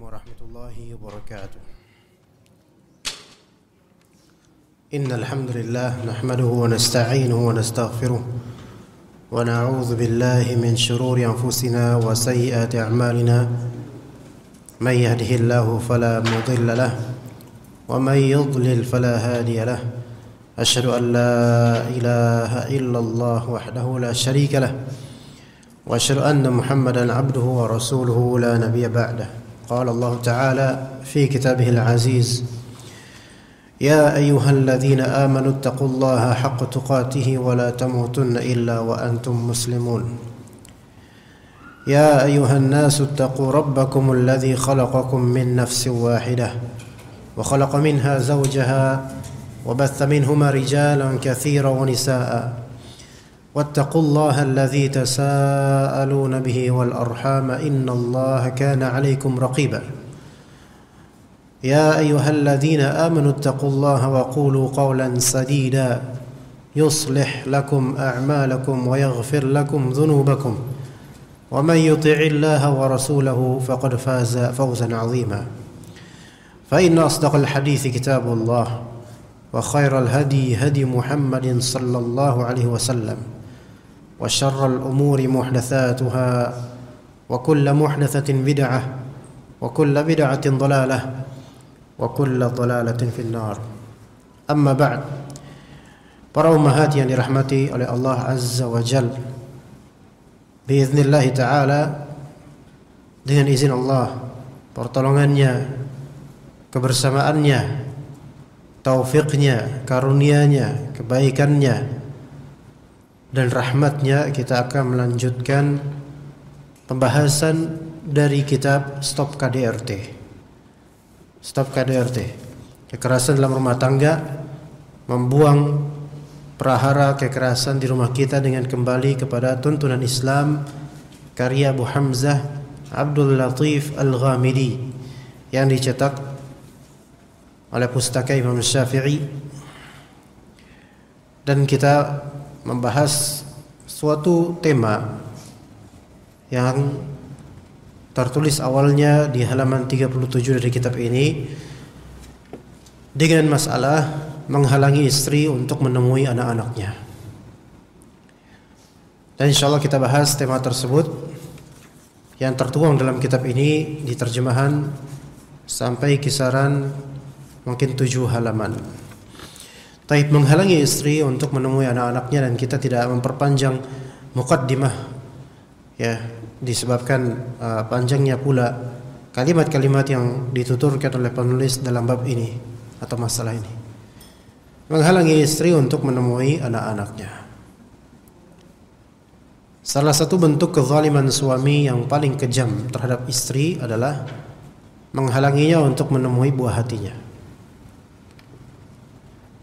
ورحمة الله وبركاته. إن الحمد لله نحمده ونستعينه ونستغفره ونعوذ بالله من شرور أنفسنا وسيئات أعمالنا من يهده الله فلا مضل له ومن يضلل فلا هادي له أشهد أن لا إله إلا الله وحده لا شريك له وأشهد أن محمدا عبده ورسوله لا نبي بعده. قال الله تعالى في كتابه العزيز: يا أيها الذين آمنوا اتقوا الله حق تقاته ولا تموتن إلا وأنتم مسلمون. يا أيها الناس اتقوا ربكم الذي خلقكم من نفس واحدة وخلق منها زوجها وبث منهما رجالا كثيرا ونساء واتقوا الله الذي تساءلون به والأرحام إن الله كان عليكم رقيبا. يا أيها الذين آمنوا اتقوا الله وقولوا قولا سديدا يصلح لكم أعمالكم ويغفر لكم ذنوبكم ومن يطع الله ورسوله فقد فاز فوزا عظيما. فإن أصدق الحديث كتاب الله وخير الهدي هدي محمد صلى الله عليه وسلم وشر الأمور محدثاتها وكل محدثة بدعة وكل بدعة ضلالة وكل ضلالة في النار. Amma ba'd. Para ummahat yang dirahmati oleh Allah Azza wa Jal, biiznillah ta'ala, dengan izin Allah, pertolongannya, kebersamaannya, taufiknya, karunia-Nya, kebaikannya dan rahmatnya, kita akan melanjutkan pembahasan dari kitab Stop KDRT. Stop KDRT, kekerasan dalam rumah tangga, membuang prahara kekerasan di rumah kita dengan kembali kepada tuntunan Islam, karya Abu Hamzah Abdul Latif Al-Ghamidi yang dicetak oleh Pustaka Imam Syafi'i. Dan kita membahas suatu tema yang tertulis awalnya di halaman 37 dari kitab ini dengan masalah menghalangi istri untuk menemui anak-anaknya. Dan insyaallah kita bahas tema tersebut yang tertuang dalam kitab ini di terjemahan sampai kisaran mungkin 7 halaman. Taib, menghalangi istri untuk menemui anak-anaknya, dan kita tidak memperpanjang muqaddimah ya, disebabkan panjangnya pula kalimat-kalimat yang dituturkan oleh penulis dalam bab ini atau masalah ini. Menghalangi istri untuk menemui anak-anaknya. Salah satu bentuk kezaliman suami yang paling kejam terhadap istri adalah menghalanginya untuk menemui buah hatinya.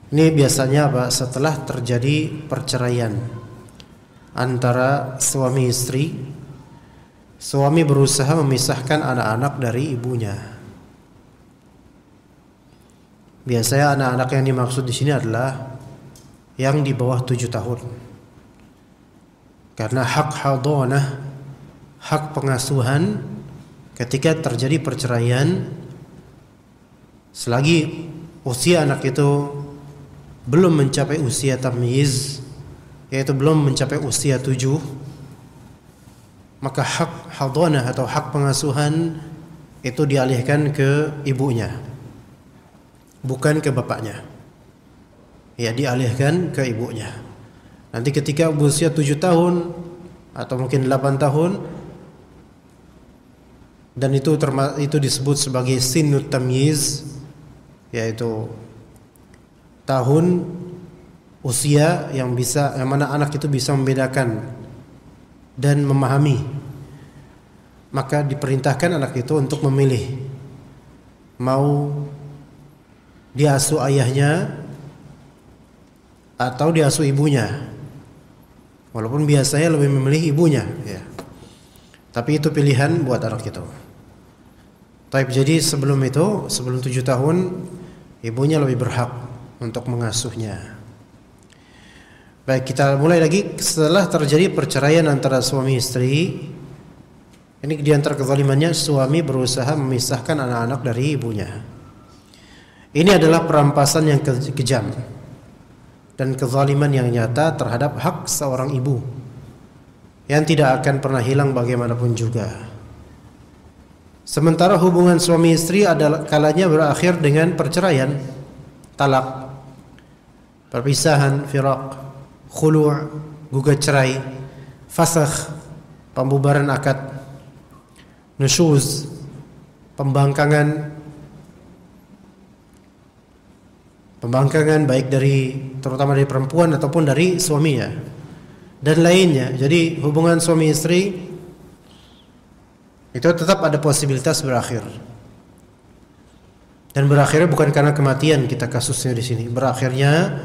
Ini biasanya apa? Setelah terjadi perceraian antara suami istri, suami berusaha memisahkan anak-anak dari ibunya. Biasanya anak-anak yang dimaksud di sini adalah yang di bawah 7 tahun. Karena hak hadonah, hak pengasuhan ketika terjadi perceraian, selagi usia anak itu belum mencapai usia tamyiz, yaitu belum mencapai usia 7, maka hak hadonah atau hak pengasuhan itu dialihkan ke ibunya, bukan ke bapaknya. Ya, dialihkan ke ibunya. Nanti ketika berusia 7 tahun atau mungkin 8 tahun, dan itu disebut sebagai sinnut tamyiz, yaitu tahun usia yang mana anak itu bisa membedakan dan memahami, maka diperintahkan anak itu untuk memilih mau diasuh ayahnya atau diasuh ibunya. Walaupun biasanya lebih memilih ibunya ya. Tapi itu pilihan buat anak itu. Jadi sebelum 7 tahun, ibunya lebih berhak untuk mengasuhnya. Baik, kita mulai lagi. Setelah terjadi perceraian antara suami istri, Ini di antara kezalimannya, suami berusaha memisahkan anak-anak dari ibunya. Ini adalah perampasan yang kejam dan kezaliman yang nyata terhadap hak seorang ibu yang tidak akan pernah hilang bagaimanapun juga. Sementara hubungan suami istri adalah kalanya berakhir dengan perceraian, talak, perpisahan, firaq, khulu', gugat cerai, fasakh, pembubaran akad, nusyuz, pembangkangan baik terutama dari perempuan ataupun dari suaminya dan lainnya. Jadi hubungan suami istri itu tetap ada posibilitas berakhir. Dan berakhirnya bukan karena kematian kita kasusnya di sini. Berakhirnya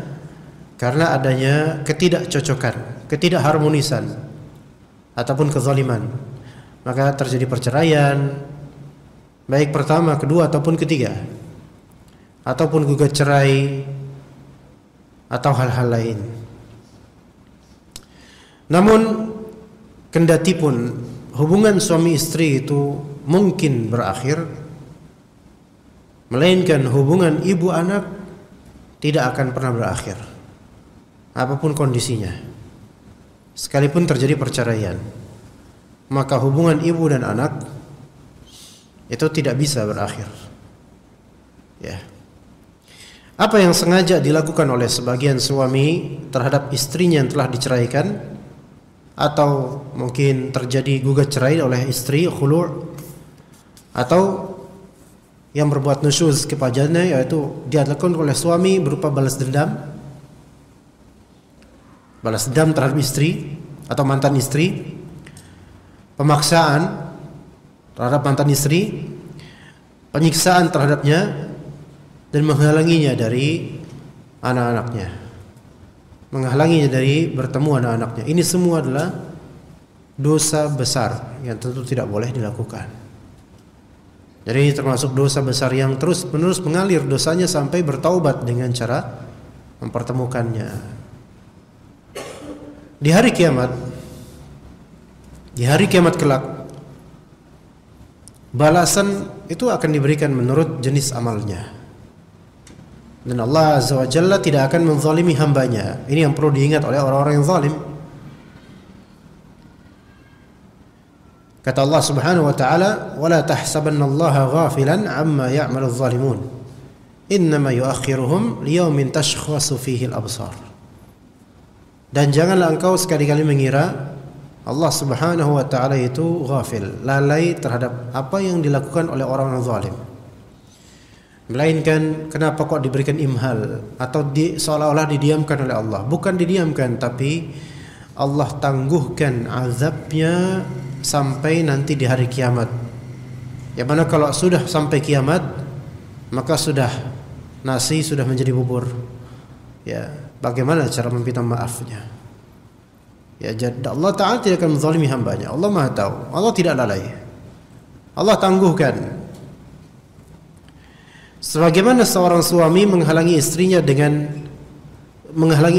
karena adanya ketidakcocokan, ketidakharmonisan ataupun kezaliman. Maka terjadi perceraian, baik pertama, kedua ataupun ketiga, ataupun gugat cerai atau hal-hal lain. Namun kendati pun hubungan suami istri itu mungkin berakhir, melainkan hubungan ibu anak tidak akan pernah berakhir apapun kondisinya. Sekalipun terjadi perceraian, maka hubungan ibu dan anak itu tidak bisa berakhir. Ya. Apa yang sengaja dilakukan oleh sebagian suami terhadap istrinya yang telah diceraikan, atau mungkin terjadi gugat cerai oleh istri, khulu', atau yang berbuat nusyuz kepadanya, yaitu dilakukan oleh suami berupa balas dendam terhadap istri atau mantan istri, pemaksaan terhadap mantan istri, penyiksaan terhadapnya, dan menghalanginya dari anak-anaknya, menghalanginya dari bertemu anak-anaknya. Ini semua adalah dosa besar yang tentu tidak boleh dilakukan. Jadi ini termasuk dosa besar yang terus-menerus mengalir dosanya sampai bertaubat dengan cara mempertemukannya. Di hari kiamat kelak, balasan itu akan diberikan menurut jenis amalnya. Dan Allah Azza wa Jalla tidak akan menzalimi hambanya. Ini yang perlu diingat oleh orang-orang yang zalim. Kata Allah Subhanahu wa ta'ala, "Wala tahsabannallaha ghafilan 'amma ya'malu adh-dhalimun. Innama yu'akhiruhum liyaumin tashkhasu fihi al-absar." Dan janganlah engkau sekali-kali mengira Allah Subhanahu wa ta'ala itu ghafil, lalai terhadap apa yang dilakukan oleh orang-orang zalim. Melainkan kenapa kok diberikan imhal atau seolah-olah didiamkan oleh Allah? Bukan didiamkan, tapi Allah tangguhkan azabnya sampai nanti di hari kiamat. Yang mana kalau sudah sampai kiamat, maka sudah nasi sudah menjadi bubur. Ya, bagaimana cara meminta maafnya? Ya, jadi Allah Ta'ala tidak akan menzalimi hambanya. Allah Maha tahu. Allah tidak lalai. Allah tangguhkan. Sebagaimana seorang suami menghalangi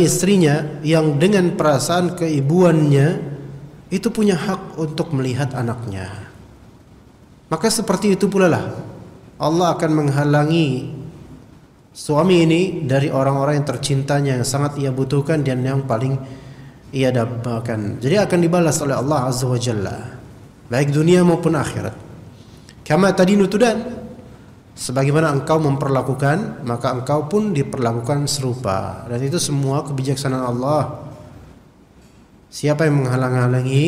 istrinya yang dengan perasaan keibuannya itu punya hak untuk melihat anaknya, maka seperti itu pula lah Allah akan menghalangi suami ini dari orang-orang yang tercintanya, yang sangat ia butuhkan dan yang paling ia dambakan. Jadi akan dibalas oleh Allah Azza wa Jalla, baik dunia maupun akhirat. Kama tadinu tudan, sebagaimana engkau memperlakukan, maka engkau pun diperlakukan serupa. Dan itu semua kebijaksanaan Allah. Siapa yang menghalang-halangi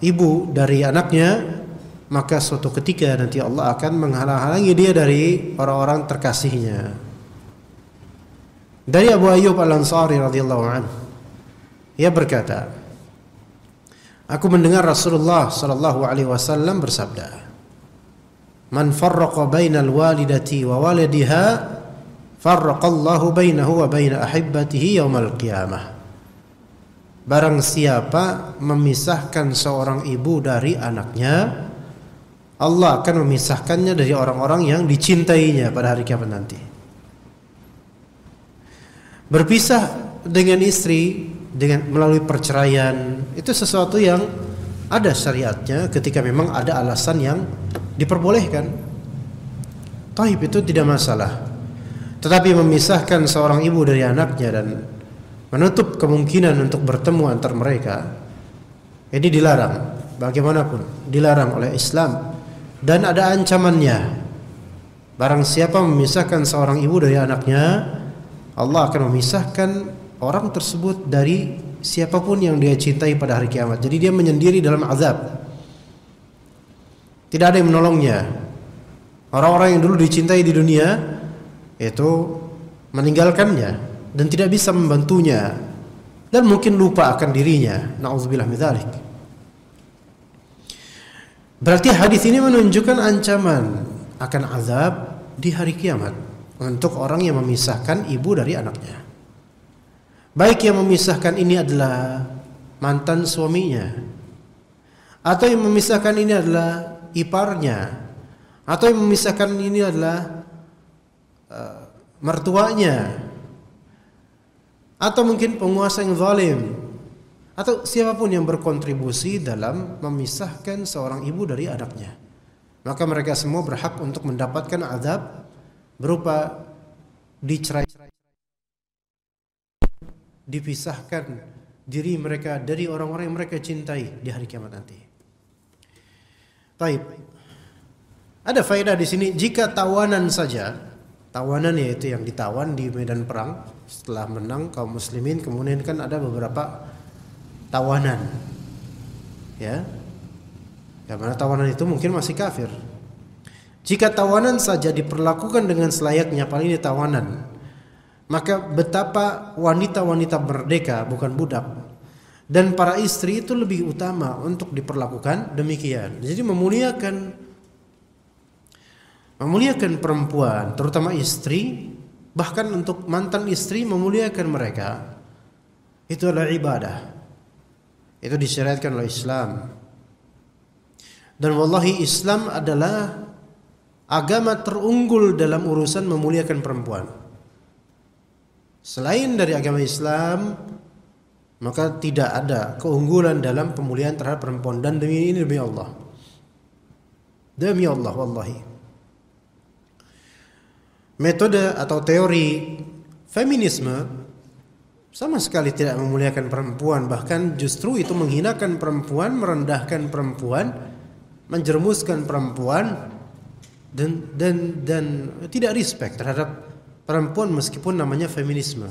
ibu dari anaknya, maka suatu ketika nanti Allah akan menghalang-halangi dia dari orang-orang terkasihnya. Dari Abu Ayyub Al-Ansari radhiyallahu anhu, ia berkata, aku mendengar Rasulullah sallallahu alaihi wasallam bersabda, "Man farraqa bainal walidati wa waladiha, farraqallahu bainahu wa baina ahibbatihi yaumal qiyamah." Barang siapa memisahkan seorang ibu dari anaknya, Allah akan memisahkannya dari orang-orang yang dicintainya pada hari kiamat nanti. Berpisah dengan istri dengan melalui perceraian, itu sesuatu yang ada syariatnya ketika memang ada alasan yang diperbolehkan. Taib itu tidak masalah. Tetapi memisahkan seorang ibu dari anaknya dan menutup kemungkinan untuk bertemu antar mereka, ini dilarang. Bagaimanapun dilarang oleh Islam dan ada ancamannya. Barang siapa memisahkan seorang ibu dari anaknya, Allah akan memisahkan orang tersebut dari siapapun yang dia cintai pada hari kiamat. Jadi dia menyendiri dalam azab. Tidak ada yang menolongnya. Orang-orang yang dulu dicintai di dunia itu meninggalkannya dan tidak bisa membantunya dan mungkin lupa akan dirinya. Na'udzubillah min dzalik. Berarti hadis ini menunjukkan ancaman akan azab di hari kiamat untuk orang yang memisahkan ibu dari anaknya. Baik yang memisahkan ini adalah mantan suaminya, atau yang memisahkan ini adalah iparnya, atau yang memisahkan ini adalah mertuanya, atau mungkin penguasa yang zalim, atau siapapun yang berkontribusi dalam memisahkan seorang ibu dari anaknya. Maka mereka semua berhak untuk mendapatkan azab berupa dicerai, dipisahkan diri mereka dari orang-orang yang mereka cintai di hari kiamat nanti. Baik. Ada faedah di sini, jika tawanan saja, tawanan yaitu yang ditawan di medan perang setelah menang kaum muslimin, kemudian kan ada beberapa tawanan, ya, yang mana tawanan itu mungkin masih kafir. Jika tawanan saja diperlakukan dengan selayaknya, paling ini tawanan, maka betapa wanita-wanita merdeka, bukan budak, dan para istri itu lebih utama untuk diperlakukan demikian. Jadi memuliakan perempuan, terutama istri, bahkan untuk mantan istri memuliakan mereka, itu adalah ibadah. Itu disyariatkan oleh Islam. Dan wallahi Islam adalah agama terunggul dalam urusan memuliakan perempuan. Selain dari agama Islam, maka tidak ada keunggulan dalam pemuliaan terhadap perempuan. Dan demi ini, demi Allah, wallahi, metode atau teori feminisme sama sekali tidak memuliakan perempuan, bahkan justru itu menghinakan perempuan, merendahkan perempuan, menjerumuskan perempuan, dan tidak respect terhadap perempuan meskipun namanya feminisme.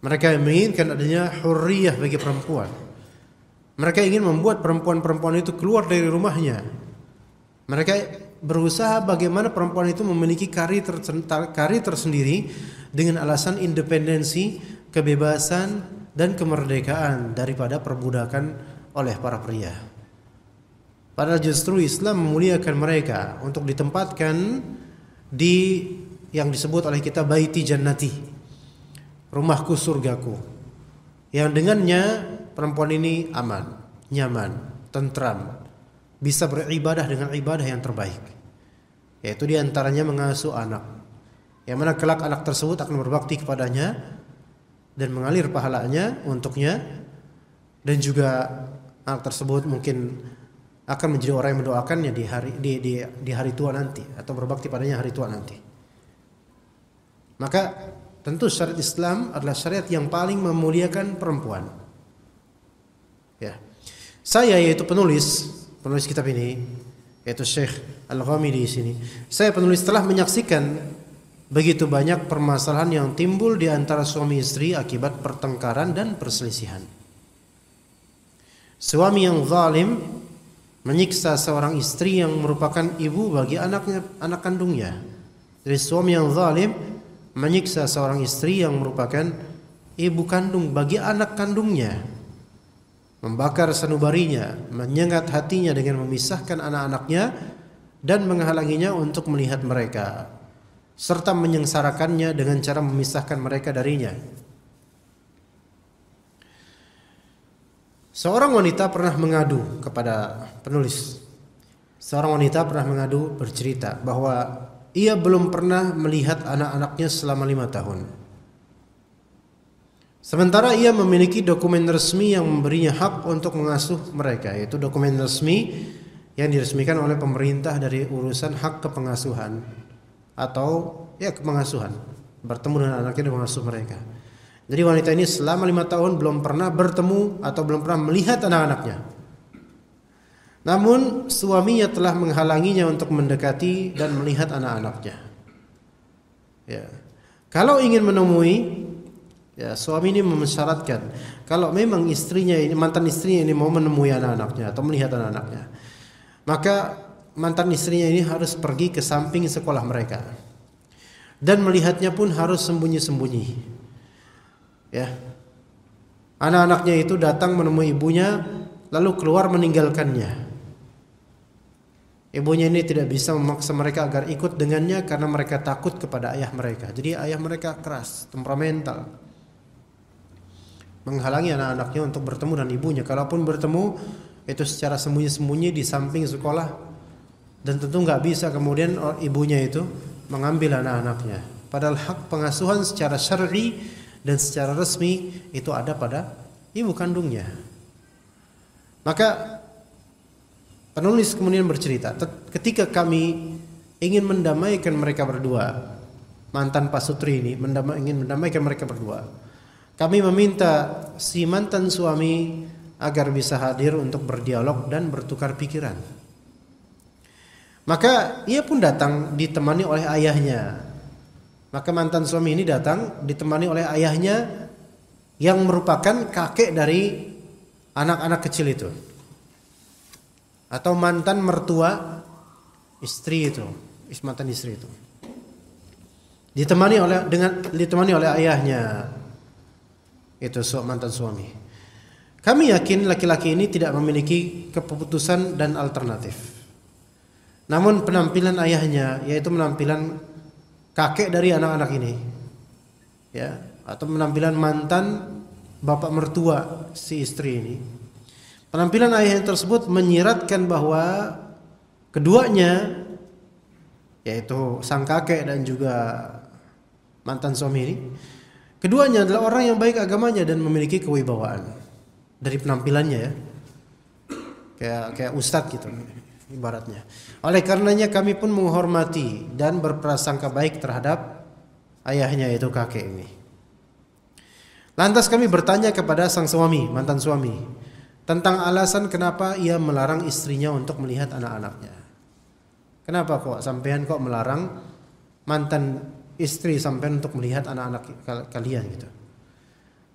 Mereka menginginkan adanya hurriyah bagi perempuan. Mereka ingin membuat perempuan-perempuan itu keluar dari rumahnya. Mereka berusaha bagaimana perempuan itu memiliki karir tersendiri dengan alasan independensi, kebebasan, dan kemerdekaan daripada perbudakan oleh para pria. Padahal justru Islam memuliakan mereka untuk ditempatkan di yang disebut oleh kita baiti jannati, rumahku surgaku, yang dengannya perempuan ini aman, nyaman, tentram, bisa beribadah dengan ibadah yang terbaik, yaitu diantaranya mengasuh anak, yang mana kelak anak tersebut akan berbakti kepadanya dan mengalir pahalanya untuknya, dan juga anak tersebut mungkin akan menjadi orang yang mendoakannya di hari tua nanti, atau berbakti padanya hari tua nanti. Maka tentu syariat Islam adalah syariat yang paling memuliakan perempuan. Ya, saya yaitu penulis kitab ini, yaitu Syekh Al-Ghamidi di sini. Saya penulis telah menyaksikan begitu banyak permasalahan yang timbul di antara suami istri akibat pertengkaran dan perselisihan. Suami yang zalim menyiksa seorang istri yang merupakan ibu bagi anak kandungnya. Jadi suami yang zalim menyiksa seorang istri yang merupakan ibu kandung bagi anak kandungnya, membakar sanubarinya, menyengat hatinya dengan memisahkan anak-anaknya dan menghalanginya untuk melihat mereka, serta menyengsarakannya dengan cara memisahkan mereka darinya. Seorang wanita pernah mengadu kepada penulis. Seorang wanita pernah mengadu, bercerita bahwa ia belum pernah melihat anak-anaknya selama 5 tahun. Sementara ia memiliki dokumen resmi yang memberinya hak untuk mengasuh mereka, yaitu dokumen resmi yang diresmikan oleh pemerintah dari urusan hak kepengasuhan atau ya kepengasuhan, bertemu dengan anaknya dan mengasuh mereka. Jadi wanita ini selama 5 tahun belum pernah bertemu atau belum pernah melihat anak-anaknya. Namun suaminya telah menghalanginya untuk mendekati dan melihat anak-anaknya. Ya. Kalau ingin menemui, ya suami ini mensyaratkan kalau memang istrinya ini, mantan istrinya ini mau menemui anak-anaknya atau melihat anak-anaknya, maka mantan istrinya ini harus pergi ke samping sekolah mereka dan melihatnya pun harus sembunyi-sembunyi. Ya, anak-anaknya itu datang menemui ibunya lalu keluar meninggalkannya. Ibunya ini tidak bisa memaksa mereka agar ikut dengannya karena mereka takut kepada ayah mereka. Jadi ayah mereka keras, temperamental, menghalangi anak-anaknya untuk bertemu dengan ibunya. Kalaupun bertemu itu secara sembunyi-sembunyi di samping sekolah, dan tentu nggak bisa kemudian ibunya itu mengambil anak-anaknya. Padahal hak pengasuhan secara syar'i dan secara resmi itu ada pada ibu kandungnya. Maka penulis kemudian bercerita, ketika kami ingin mendamaikan mereka berdua, mantan pasutri ini ingin mendamaikan mereka berdua, kami meminta si mantan suami agar bisa hadir untuk berdialog dan bertukar pikiran. Maka ia pun datang ditemani oleh ayahnya. Maka mantan suami ini datang ditemani oleh ayahnya yang merupakan kakek dari anak-anak kecil itu, atau mantan mertua istri itu, mantan istri itu. Ditemani oleh ayahnya. Itu mantan suami. Kami yakin laki-laki ini tidak memiliki keputusan dan alternatif. Namun penampilan ayahnya, yaitu penampilan kakek dari anak-anak ini, ya, atau penampilan mantan bapak mertua si istri ini, penampilan ayahnya tersebut menyiratkan bahwa keduanya, yaitu sang kakek dan juga mantan suami ini, keduanya adalah orang yang baik agamanya dan memiliki kewibawaan. Dari penampilannya ya, kayak ustadz gitu ibaratnya. Oleh karenanya kami pun menghormati dan berprasangka baik terhadap ayahnya, yaitu kakek ini. Lantas kami bertanya kepada sang suami, mantan suami, tentang alasan kenapa ia melarang istrinya untuk melihat anak-anaknya. Kenapa kok sampean kok melarang mantan istri sampean untuk melihat anak-anak kalian gitu.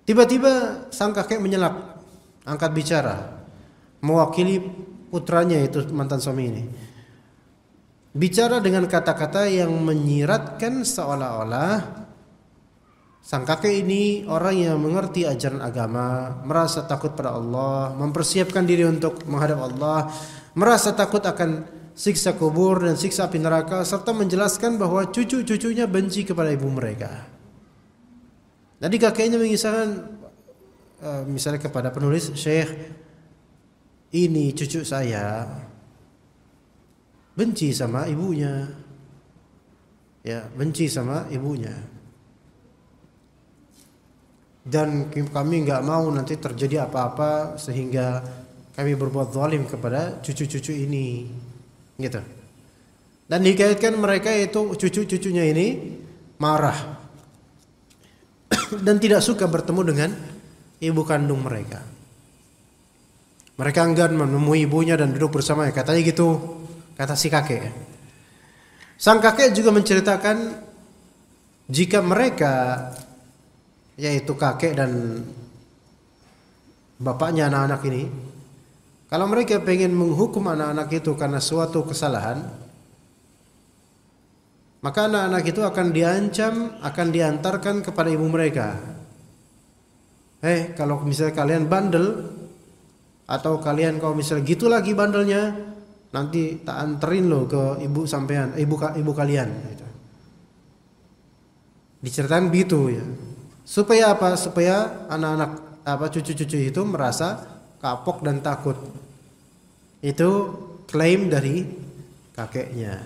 Tiba-tiba sang kakek menyelap, angkat bicara, mewakili putranya itu mantan suami ini. Bicara dengan kata-kata yang menyiratkan seolah-olah sang kakek ini orang yang mengerti ajaran agama, merasa takut pada Allah, mempersiapkan diri untuk menghadap Allah, merasa takut akan siksa kubur dan siksa api neraka, serta menjelaskan bahwa cucu-cucunya benci kepada ibu mereka. Jadi kakeknya mengisahkan misalnya kepada penulis, Syekh, ini cucu saya benci sama ibunya, ya, benci sama ibunya, dan kami nggak mau nanti terjadi apa-apa sehingga kami berbuat zalim kepada cucu-cucu ini, gitu. Dan dikaitkan mereka itu cucu-cucunya ini marah dan tidak suka bertemu dengan ibu kandung mereka. Mereka enggan menemui ibunya dan duduk bersama, katanya gitu, kata si kakek. Sang kakek juga menceritakan jika mereka, yaitu kakek dan bapaknya anak-anak ini, kalau mereka pengen menghukum anak-anak itu karena suatu kesalahan, maka anak-anak itu akan diancam, akan diantarkan kepada ibu mereka. Kalau misalnya kalian bandel, atau kalian kalau misalnya gitu lagi bandelnya, nanti tak anterin lo ke ibu sampean, ibu kalian. Gitu. Diceritain begitu ya. Supaya apa? Supaya anak-anak cucu-cucu itu merasa kapok dan takut. Itu klaim dari kakeknya.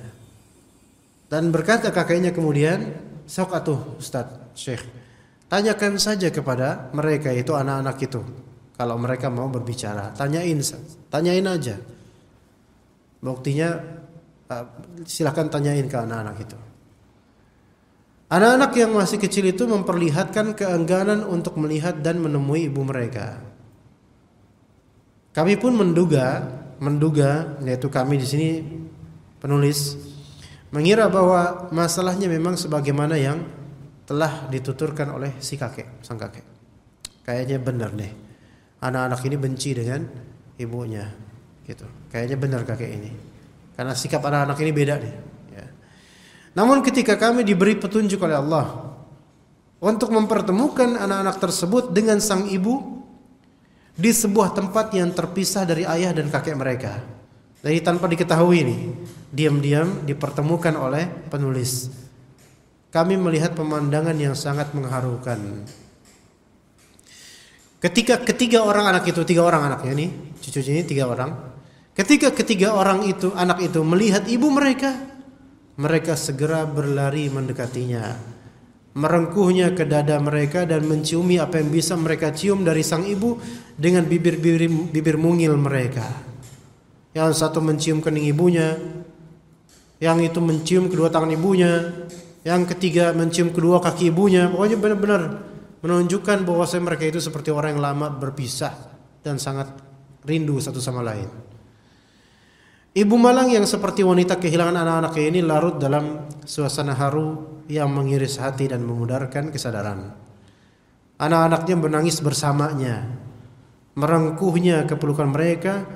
Dan berkata kakeknya kemudian, sok atuh Ustaz, Syekh, tanyakan saja kepada mereka itu anak-anak itu. Kalau mereka mau berbicara, tanyain aja. Buktinya silahkan tanyain ke anak-anak itu. Anak-anak yang masih kecil itu memperlihatkan keengganan untuk melihat dan menemui ibu mereka. Kami pun menduga, yaitu kami di sini penulis, mengira bahwa masalahnya memang sebagaimana yang telah dituturkan oleh si sang kakek. Kayaknya benar nih, anak-anak ini benci dengan ibunya, gitu. Kayaknya benar kakek ini, karena sikap anak-anak ini beda nih. Ya. Namun ketika kami diberi petunjuk oleh Allah untuk mempertemukan anak-anak tersebut dengan sang ibu di sebuah tempat yang terpisah dari ayah dan kakek mereka. Jadi tanpa diketahui nih, diam-diam dipertemukan oleh penulis. Kami melihat pemandangan yang sangat mengharukan. Ketika tiga orang anaknya nih, cucunya ini 3 orang. Ketika ketiga orang itu, anak itu melihat ibu mereka, mereka segera berlari mendekatinya, merengkuhnya ke dada mereka dan menciumi apa yang bisa mereka cium dari sang ibu dengan bibir mungil mereka. Yang satu mencium kening ibunya, yang itu mencium kedua tangan ibunya, yang ketiga mencium kedua kaki ibunya. Pokoknya benar-benar menunjukkan bahwa mereka itu seperti orang yang lama berpisah dan sangat rindu satu sama lain. Ibu malang yang seperti wanita kehilangan anak-anaknya ini larut dalam suasana haru yang mengiris hati dan memudarkan kesadaran. Anak-anaknya menangis bersamanya, merengkuhnya ke pelukan mereka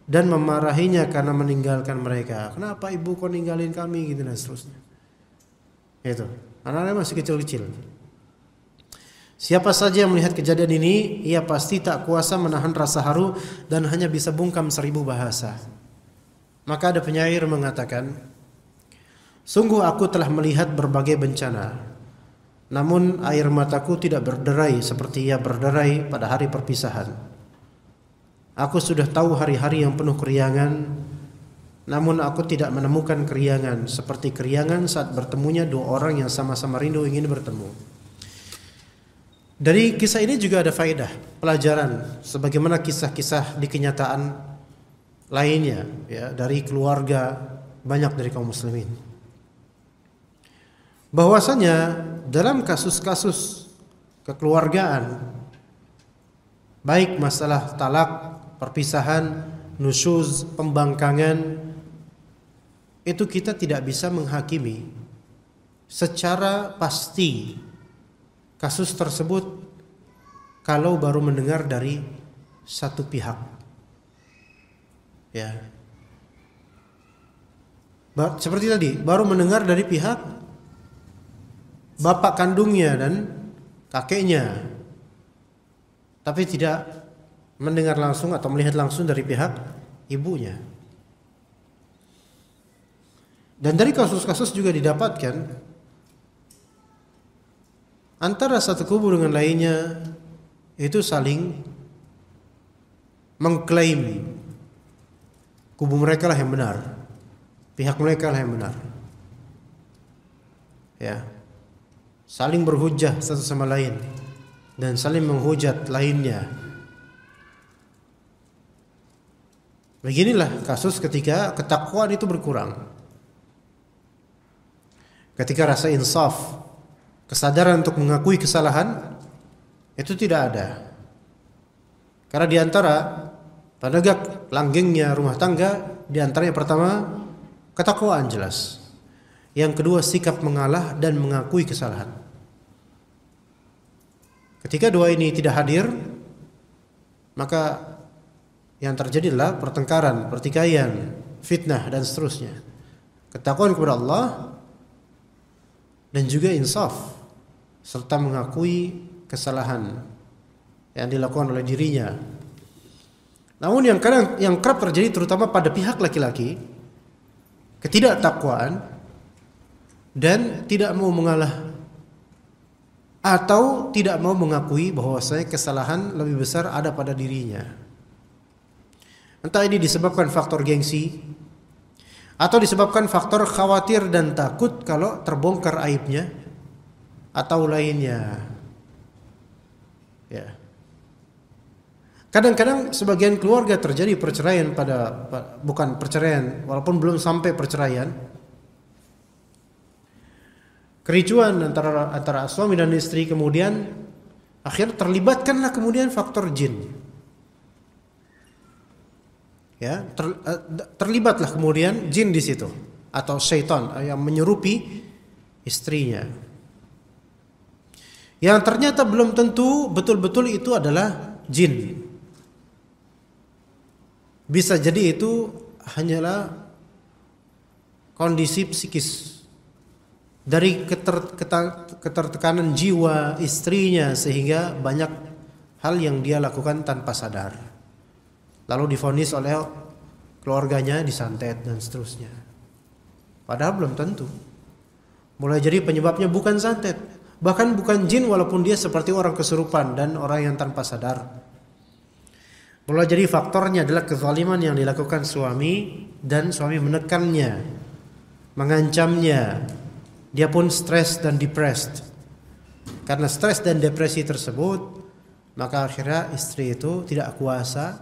dan memarahinya karena meninggalkan mereka. Kenapa ibu kau ninggalin kami, gitu dan seterusnya. Itu, anak-anaknya masih kecil-kecil. Siapa saja yang melihat kejadian ini, ia pasti tak kuasa menahan rasa haru dan hanya bisa bungkam 1000 bahasa. Maka ada penyair mengatakan, sungguh aku telah melihat berbagai bencana, namun air mataku tidak berderai seperti ia berderai pada hari perpisahan. Aku sudah tahu hari-hari yang penuh keriangan, namun aku tidak menemukan keriangan seperti keriangan saat bertemunya 2 orang yang sama-sama rindu ingin bertemu. Dari kisah ini juga ada faedah, pelajaran, sebagaimana kisah-kisah di kenyataan lainnya, ya, dari keluarga banyak dari kaum muslimin. Bahwasanya dalam kasus-kasus kekeluargaan, baik masalah talak, perpisahan, nusyuz, pembangkangan, itu kita tidak bisa menghakimi secara pasti kasus tersebut kalau baru mendengar dari satu pihak. Ya, seperti tadi, baru mendengar dari pihak bapak kandungnya dan kakeknya, tapi tidak mendengar langsung atau melihat langsung dari pihak ibunya. Dan dari kasus-kasus juga didapatkan antara satu kubu dengan lainnya itu saling mengklaim kubu mereka lah yang benar, pihak mereka lah yang benar. Ya, saling berhujah satu sama lain dan saling menghujat lainnya. Beginilah kasus ketika ketakwaan itu berkurang, ketika rasa insaf, kesadaran untuk mengakui kesalahan itu tidak ada. Karena di antara penegak langgengnya rumah tangga, di antaranya pertama ketakwaan jelas, yang kedua sikap mengalah dan mengakui kesalahan. Ketika dua ini tidak hadir, maka yang terjadi adalah pertengkaran, pertikaian, fitnah dan seterusnya. Ketakwaan kepada Allah dan juga insaf serta mengakui kesalahan yang dilakukan oleh dirinya. Namun yang kerap terjadi terutama pada pihak laki-laki, ketidaktakwaan dan tidak mau mengalah atau tidak mau mengakui bahwasanya kesalahan lebih besar ada pada dirinya. Entah ini disebabkan faktor gengsi atau disebabkan faktor khawatir dan takut kalau terbongkar aibnya atau lainnya. Ya. Kadang-kadang sebagian keluarga terjadi perceraian bukan perceraian, walaupun belum sampai perceraian. Kericuan antara suami dan istri, kemudian akhirnya terlibatkanlah kemudian faktor jin. Ya, terlibatlah kemudian jin di situ atau syaitan yang menyerupi istrinya. Yang ternyata belum tentu betul-betul itu adalah jin. Bisa jadi itu hanyalah kondisi psikis dari ketertekanan jiwa istrinya, sehingga banyak hal yang dia lakukan tanpa sadar, lalu divonis oleh keluarganya disantet dan seterusnya. Padahal belum tentu. Mulai jadi penyebabnya bukan santet, bahkan bukan jin, walaupun dia seperti orang kesurupan dan orang yang tanpa sadar. Mulai jadi faktornya adalah kezaliman yang dilakukan suami, dan suami menekannya, mengancamnya. Dia pun stres dan depressed. Karena stres dan depresi tersebut, maka akhirnya istri itu tidak kuasa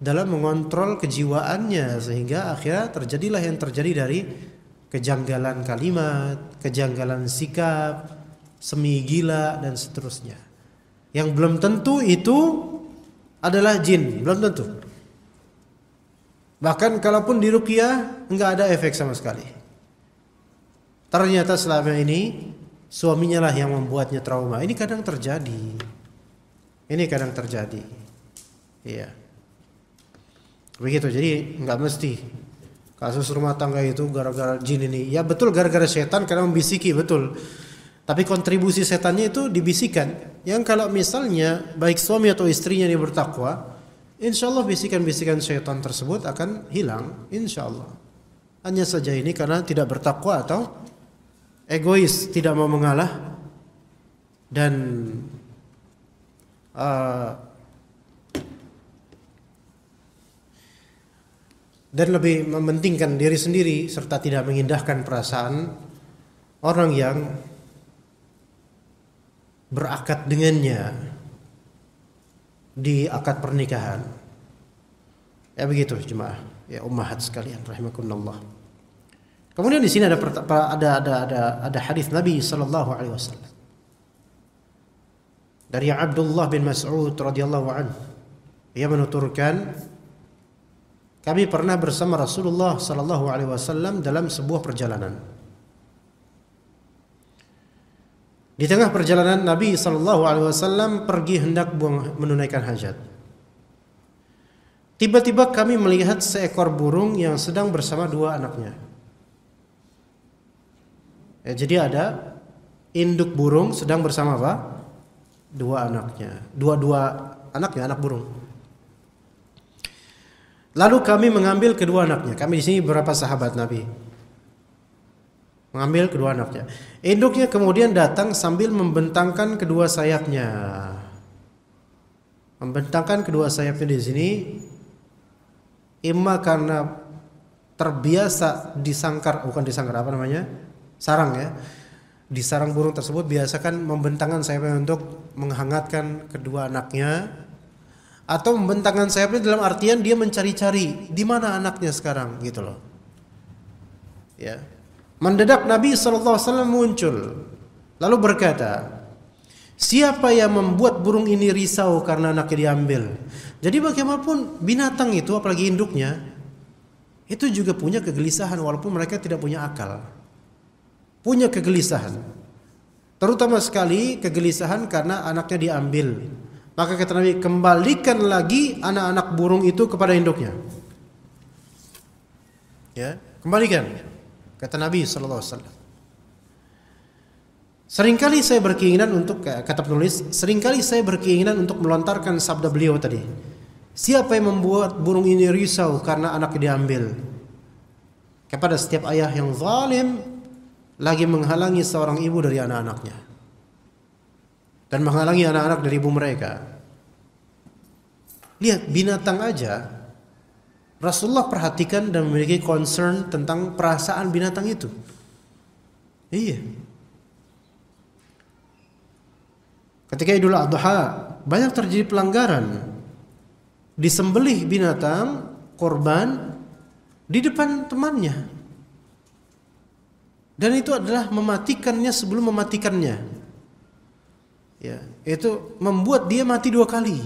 dalam mengontrol kejiwaannya, sehingga akhirnya terjadilah yang terjadi dari kejanggalan kalimat, kejanggalan sikap, semi gila dan seterusnya. Yang belum tentu itu adalah jin, belum tentu. Bahkan kalaupun diruqyah enggak ada efek sama sekali. Ternyata selama ini suaminya lah yang membuatnya trauma. Ini kadang terjadi. Iya. Begitu. Jadi enggak mesti kasus rumah tangga itu gara-gara jin ini. Ya betul, gara-gara setan karena membisiki, betul. Tapi kontribusi setannya itu dibisikkan. Yang kalau misalnya baik suami atau istrinya ini bertakwa, insya Allah bisikan-bisikan setan tersebut akan hilang, insya Allah. Hanya saja ini karena tidak bertakwa atau egois, tidak mau mengalah, dan lebih mementingkan diri sendiri serta tidak mengindahkan perasaan orang yang berakad dengannya di akad pernikahan. Ya begitu jemaah, ya ummahat sekalian rahimakumullah. Kemudian di sini ada hadis Nabi sallallahu alaihi wasallam dari Abdullah bin Mas'ud radhiyallahu anhu. Ia menuturkan, kami pernah bersama Rasulullah sallallahu alaihi wasallam dalam sebuah perjalanan. Di tengah perjalanan Nabi sallallahu alaihi wasallam pergi hendak menunaikan hajat. Tiba-tiba kami melihat seekor burung yang sedang bersama dua anaknya. Jadi ada induk burung sedang bersama apa? Dua anaknya. Dua anaknya, anak burung. Lalu kami mengambil kedua anaknya. Kami di sini beberapa sahabat Nabi. Mengambil kedua anaknya. Induknya kemudian datang sambil membentangkan kedua sayapnya. Membentangkan kedua sayapnya di sini imma karena terbiasa sarang ya. Di sarang burung tersebut biasakan membentangkan sayapnya untuk menghangatkan kedua anaknya, atau membentangkan sayapnya dalam artian dia mencari-cari di mana anaknya sekarang gitu loh. Ya. Mendadak Nabi SAW muncul lalu berkata, siapa yang membuat burung ini risau karena anaknya diambil? Jadi bagaimanapun binatang itu, apalagi induknya, itu juga punya kegelisahan walaupun mereka tidak punya akal. Punya kegelisahan. Terutama sekali kegelisahan karena anaknya diambil. Maka kata Nabi, kembalikan lagi anak-anak burung itu kepada induknya. Ya, kembalikan. Kata Nabi SAW. Seringkali saya berkeinginan untuk, kata penulis, seringkali saya berkeinginan untuk melontarkan sabda beliau tadi. Siapa yang membuat burung ini risau karena anaknya diambil? Kepada setiap ayah yang zalim lagi menghalangi seorang ibu dari anak-anaknya. Dan menghalangi anak-anak dari ibu mereka. Lihat, binatang aja Rasulullah perhatikan dan memiliki concern tentang perasaan binatang itu. Iya. Ketika Idul Adha, banyak terjadi pelanggaran. Disembelih binatang korban di depan temannya. Dan itu adalah mematikannya sebelum mematikannya. Ya, itu membuat dia mati 2 kali.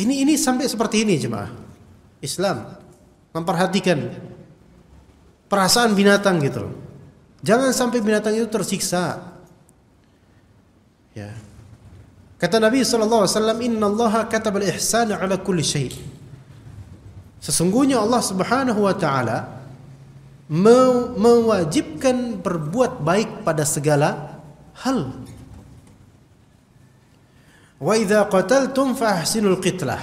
Ini sampai seperti ini jemaah. Islam memperhatikan perasaan binatang gitu loh. Jangan sampai binatang itu tersiksa. Ya. Kata Nabi SAW, Innallaha katabal ihsana ala kulli syai'. Sesungguhnya Allah Subhanahu wa ta'ala mewajibkan berbuat baik pada segala hal. Wa idza qataltum fa ahsinul qitlah.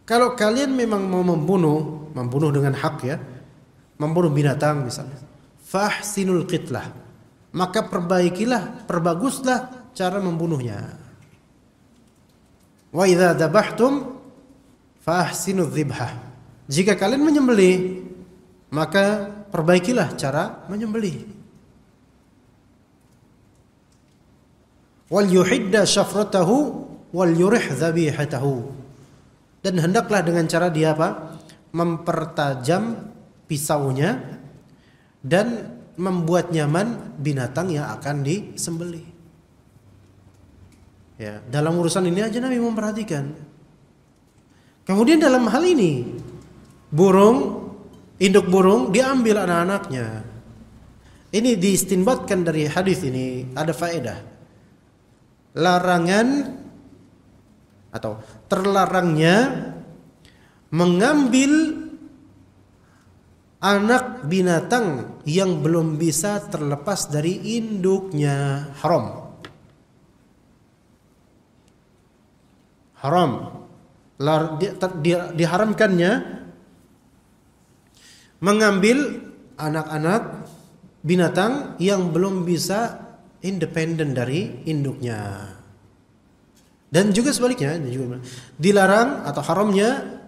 Kalau kalian memang mau membunuh dengan hak ya, membunuh binatang misalnya, fa ahsinul qitlah, maka perbaguslah cara membunuhnya. Wa idza dabahtum fa ahsinudz dzibhah. Jika kalian menyembelih, maka perbaikilah cara menyembelih. Wal yuhidda syafratahu wal yurih dzabihatahu. Dan hendaklah dengan cara dia mempertajam pisaunya dan membuat nyaman binatang yang akan disembelih. Ya, dalam urusan ini aja Nabi memperhatikan. Kemudian dalam hal ini induk burung diambil anak-anaknya. Ini diistinbatkan dari hadis ini, ada faedah. Larangan atau terlarangnya mengambil anak binatang yang belum bisa terlepas dari induknya. Haram. Diharamkannya mengambil anak-anak binatang yang belum bisa independen dari induknya. Dan juga sebaliknya, dilarang atau haramnya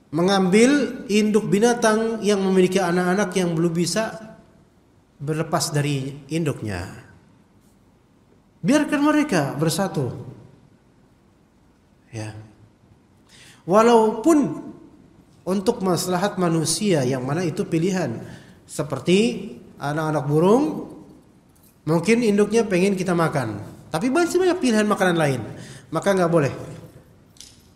mengambil induk binatang yang memiliki anak-anak yang belum bisa berlepas dari induknya. Biarkan mereka bersatu. Ya. Walaupun untuk maslahat manusia yang mana itu pilihan. Seperti anak-anak burung, mungkin induknya pengen kita makan, tapi masih banyak pilihan makanan lain. Maka nggak boleh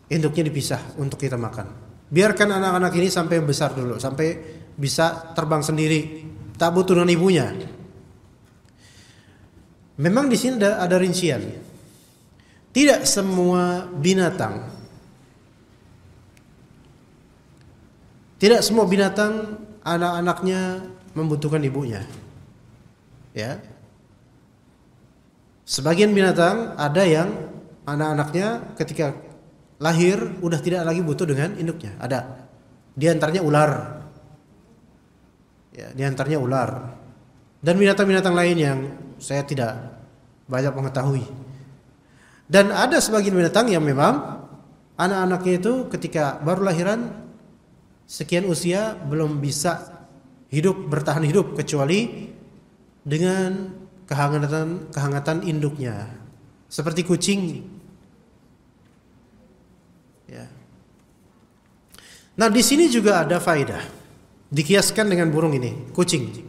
induknya dipisah untuk kita makan. Biarkan anak-anak ini sampai besar dulu, sampai bisa terbang sendiri, tak butuh dengan ibunya. Memang di sini ada rincian. Tidak semua binatang, anak-anaknya membutuhkan ibunya. Ya. Sebagian binatang ada yang anak-anaknya ketika lahir udah tidak lagi butuh dengan induknya. Ada. Di antaranya ular. Ya, di antaranya ular. Dan binatang-binatang lain yang saya tidak banyak mengetahui. Dan ada sebagian binatang yang memang anak-anaknya itu ketika baru lahiran sekian usia belum bisa bertahan hidup kecuali dengan kehangatan induknya, seperti kucing. Ya. Nah, di sini juga ada faedah. Dikiaskan dengan burung ini, kucing.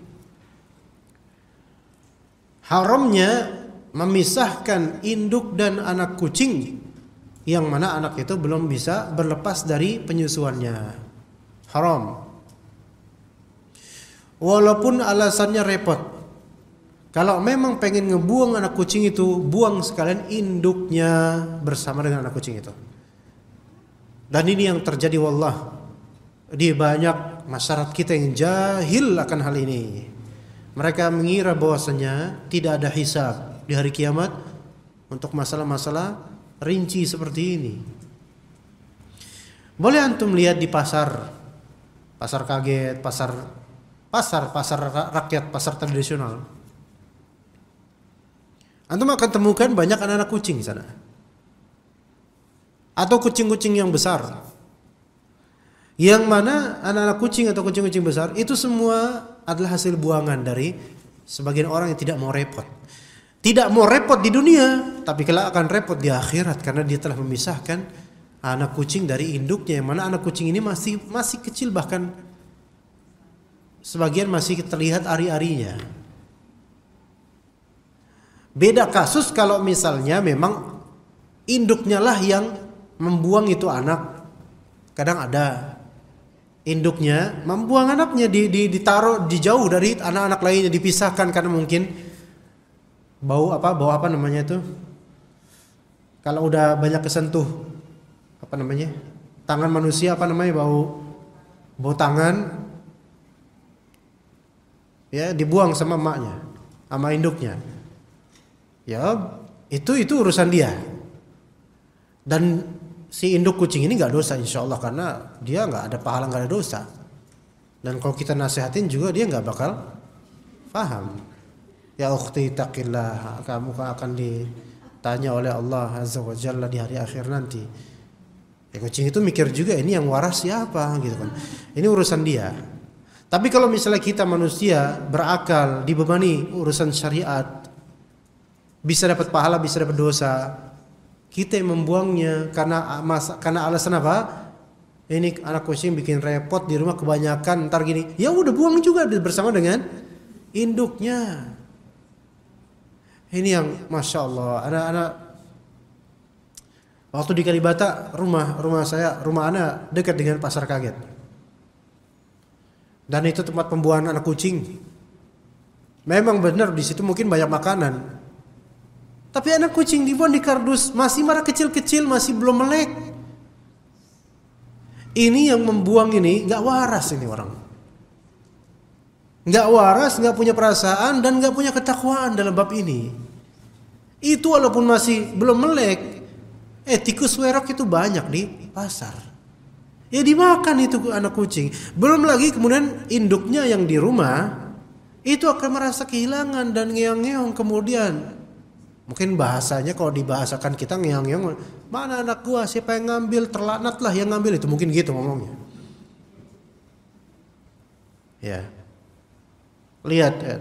Haramnya memisahkan induk dan anak kucing yang mana anak itu belum bisa berlepas dari penyusuannya. Haram. Walaupun alasannya repot. Kalau memang pengen ngebuang anak kucing itu, buang sekalian induknya bersama dengan anak kucing itu. Dan ini yang terjadi wallah di banyak masyarakat kita yang jahil akan hal ini. Mereka mengira bahwasanya tidak ada hisab di hari kiamat untuk masalah-masalah rinci seperti ini. Boleh antum lihat di pasar kaget, pasar rakyat, pasar tradisional. Antum akan temukan banyak anak-anak kucing di sana. Atau kucing-kucing yang besar. Yang mana anak-anak kucing atau kucing-kucing besar itu semua adalah hasil buangan dari sebagian orang yang tidak mau repot. tidak mau repot di dunia, tapi kelak akan repot di akhirat karena dia telah memisahkan anak kucing dari induknya, yang mana anak kucing ini masih kecil, bahkan sebagian masih terlihat ari-arinya. Beda kasus kalau misalnya memang induknya lah yang membuang itu anak. Kadang ada induknya membuang anaknya, ditaruh dijauh dari anak-anak lainnya, dipisahkan karena mungkin bau apa namanya itu, kalau udah banyak kesentuh apa namanya tangan manusia, apa namanya, bau tangan, ya dibuang sama emaknya, sama induknya. Ya itu urusan dia. Dan si induk kucing ini nggak dosa insya Allah, karena dia nggak ada pahala, nggak ada dosa. Dan kalau kita nasihatin juga dia nggak bakal paham. Ya ukhti taqillah, kamu akan ditanya oleh Allah Azza wa Jalla di hari akhir nanti. Ya kucing itu mikir juga, ini yang waras siapa gitu kan. Ini urusan dia. Tapi kalau misalnya kita manusia berakal, dibebani urusan syariat, bisa dapat pahala, bisa dapat dosa. Kita yang membuangnya karena alasan apa? Ini anak kucing bikin repot di rumah kebanyakan, ntar gini. Ya udah buang juga bersama dengan induknya. Ini yang masya Allah. Anak-anak waktu di Kalibata, rumah anak dekat dengan pasar kaget. Dan itu tempat pembuangan anak kucing. Memang benar di situ mungkin banyak makanan. Tapi anak kucing dibuang di kardus, masih marah kecil-kecil, masih belum melek. Ini yang membuang ini nggak waras ini orang. Nggak waras, nggak punya perasaan dan nggak punya ketakwaan dalam bab ini. Itu walaupun masih belum melek, tikus werok itu banyak di pasar. Ya dimakan itu anak kucing. Belum lagi kemudian induknya yang di rumah itu akan merasa kehilangan dan ngeong-ngeong kemudian. Mungkin bahasanya kalau dibahasakan kita ngeong-ngeong, mana anak gua, siapa yang ngambil, terlaknatlah yang ngambil, itu mungkin gitu ngomongnya. Ya. Lihat ya.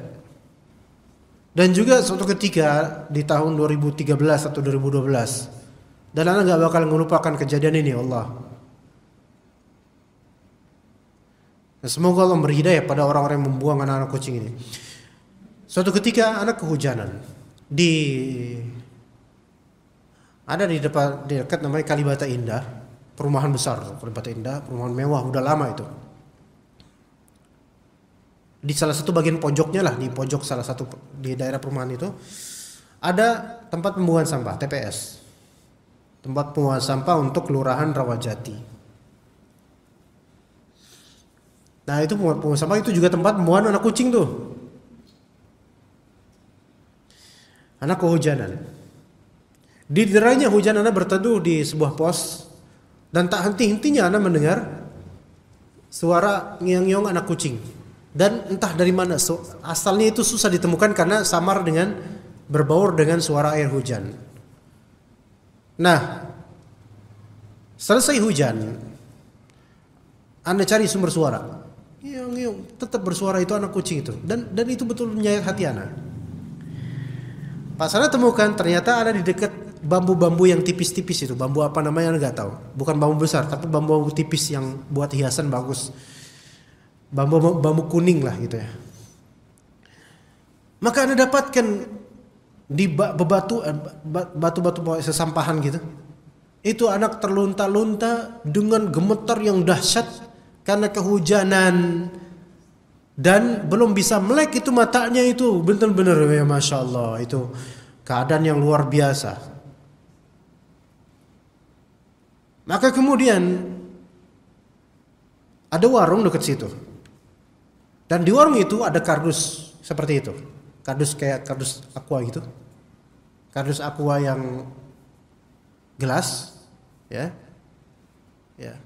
Dan juga suatu ketika di tahun 2013 atau 2012, dan anak gak bakal melupakan kejadian ini Allah. Dan semoga Allah beri hidayah pada orang-orang yang membuang anak-anak kucing ini. Suatu ketika anak kehujanan ada di dekat namanya Kalibata Indah, perumahan besar, Kalibata Indah, perumahan mewah, udah lama itu. Di salah satu bagian pojoknya lah, di pojok salah satu di daerah perumahan itu ada tempat pembuangan sampah, TPS. Tempat pembuangan sampah untuk Kelurahan Rawajati. Nah, itu pembuangan sampah itu juga tempat pembuangan anak kucing tuh. Anak kehujanan. Di deranya hujan anak berteduh di sebuah pos, dan tak henti-hentinya anak mendengar suara ngeong-ngeong anak kucing. Dan entah dari mana asalnya itu susah ditemukan karena samar dengan berbaur dengan suara air hujan. Nah, selesai hujan, Anda cari sumber suara. Ngeong-ngeong, tetap bersuara itu anak kucing itu. Dan itu betul menyayat hati anak. Pas Anda temukan ternyata ada di dekat bambu-bambu yang tipis-tipis itu. Bambu apa namanya Anda nggak tahu. Bukan bambu besar, tapi bambu tipis yang buat hiasan bagus. Bambu kuning lah gitu ya. Maka Anda dapatkan di batu-batu sesampahan gitu. Itu anak terlunta-lunta dengan gemetar yang dahsyat karena kehujanan. Dan belum bisa melek itu matanya itu benar-benar ya Masya Allah, itu keadaan yang luar biasa. Maka kemudian ada warung dekat situ. Dan di warung itu ada kardus seperti itu. Kardus kayak kardus aqua gitu. Kardus aqua yang gelas ya. Ya.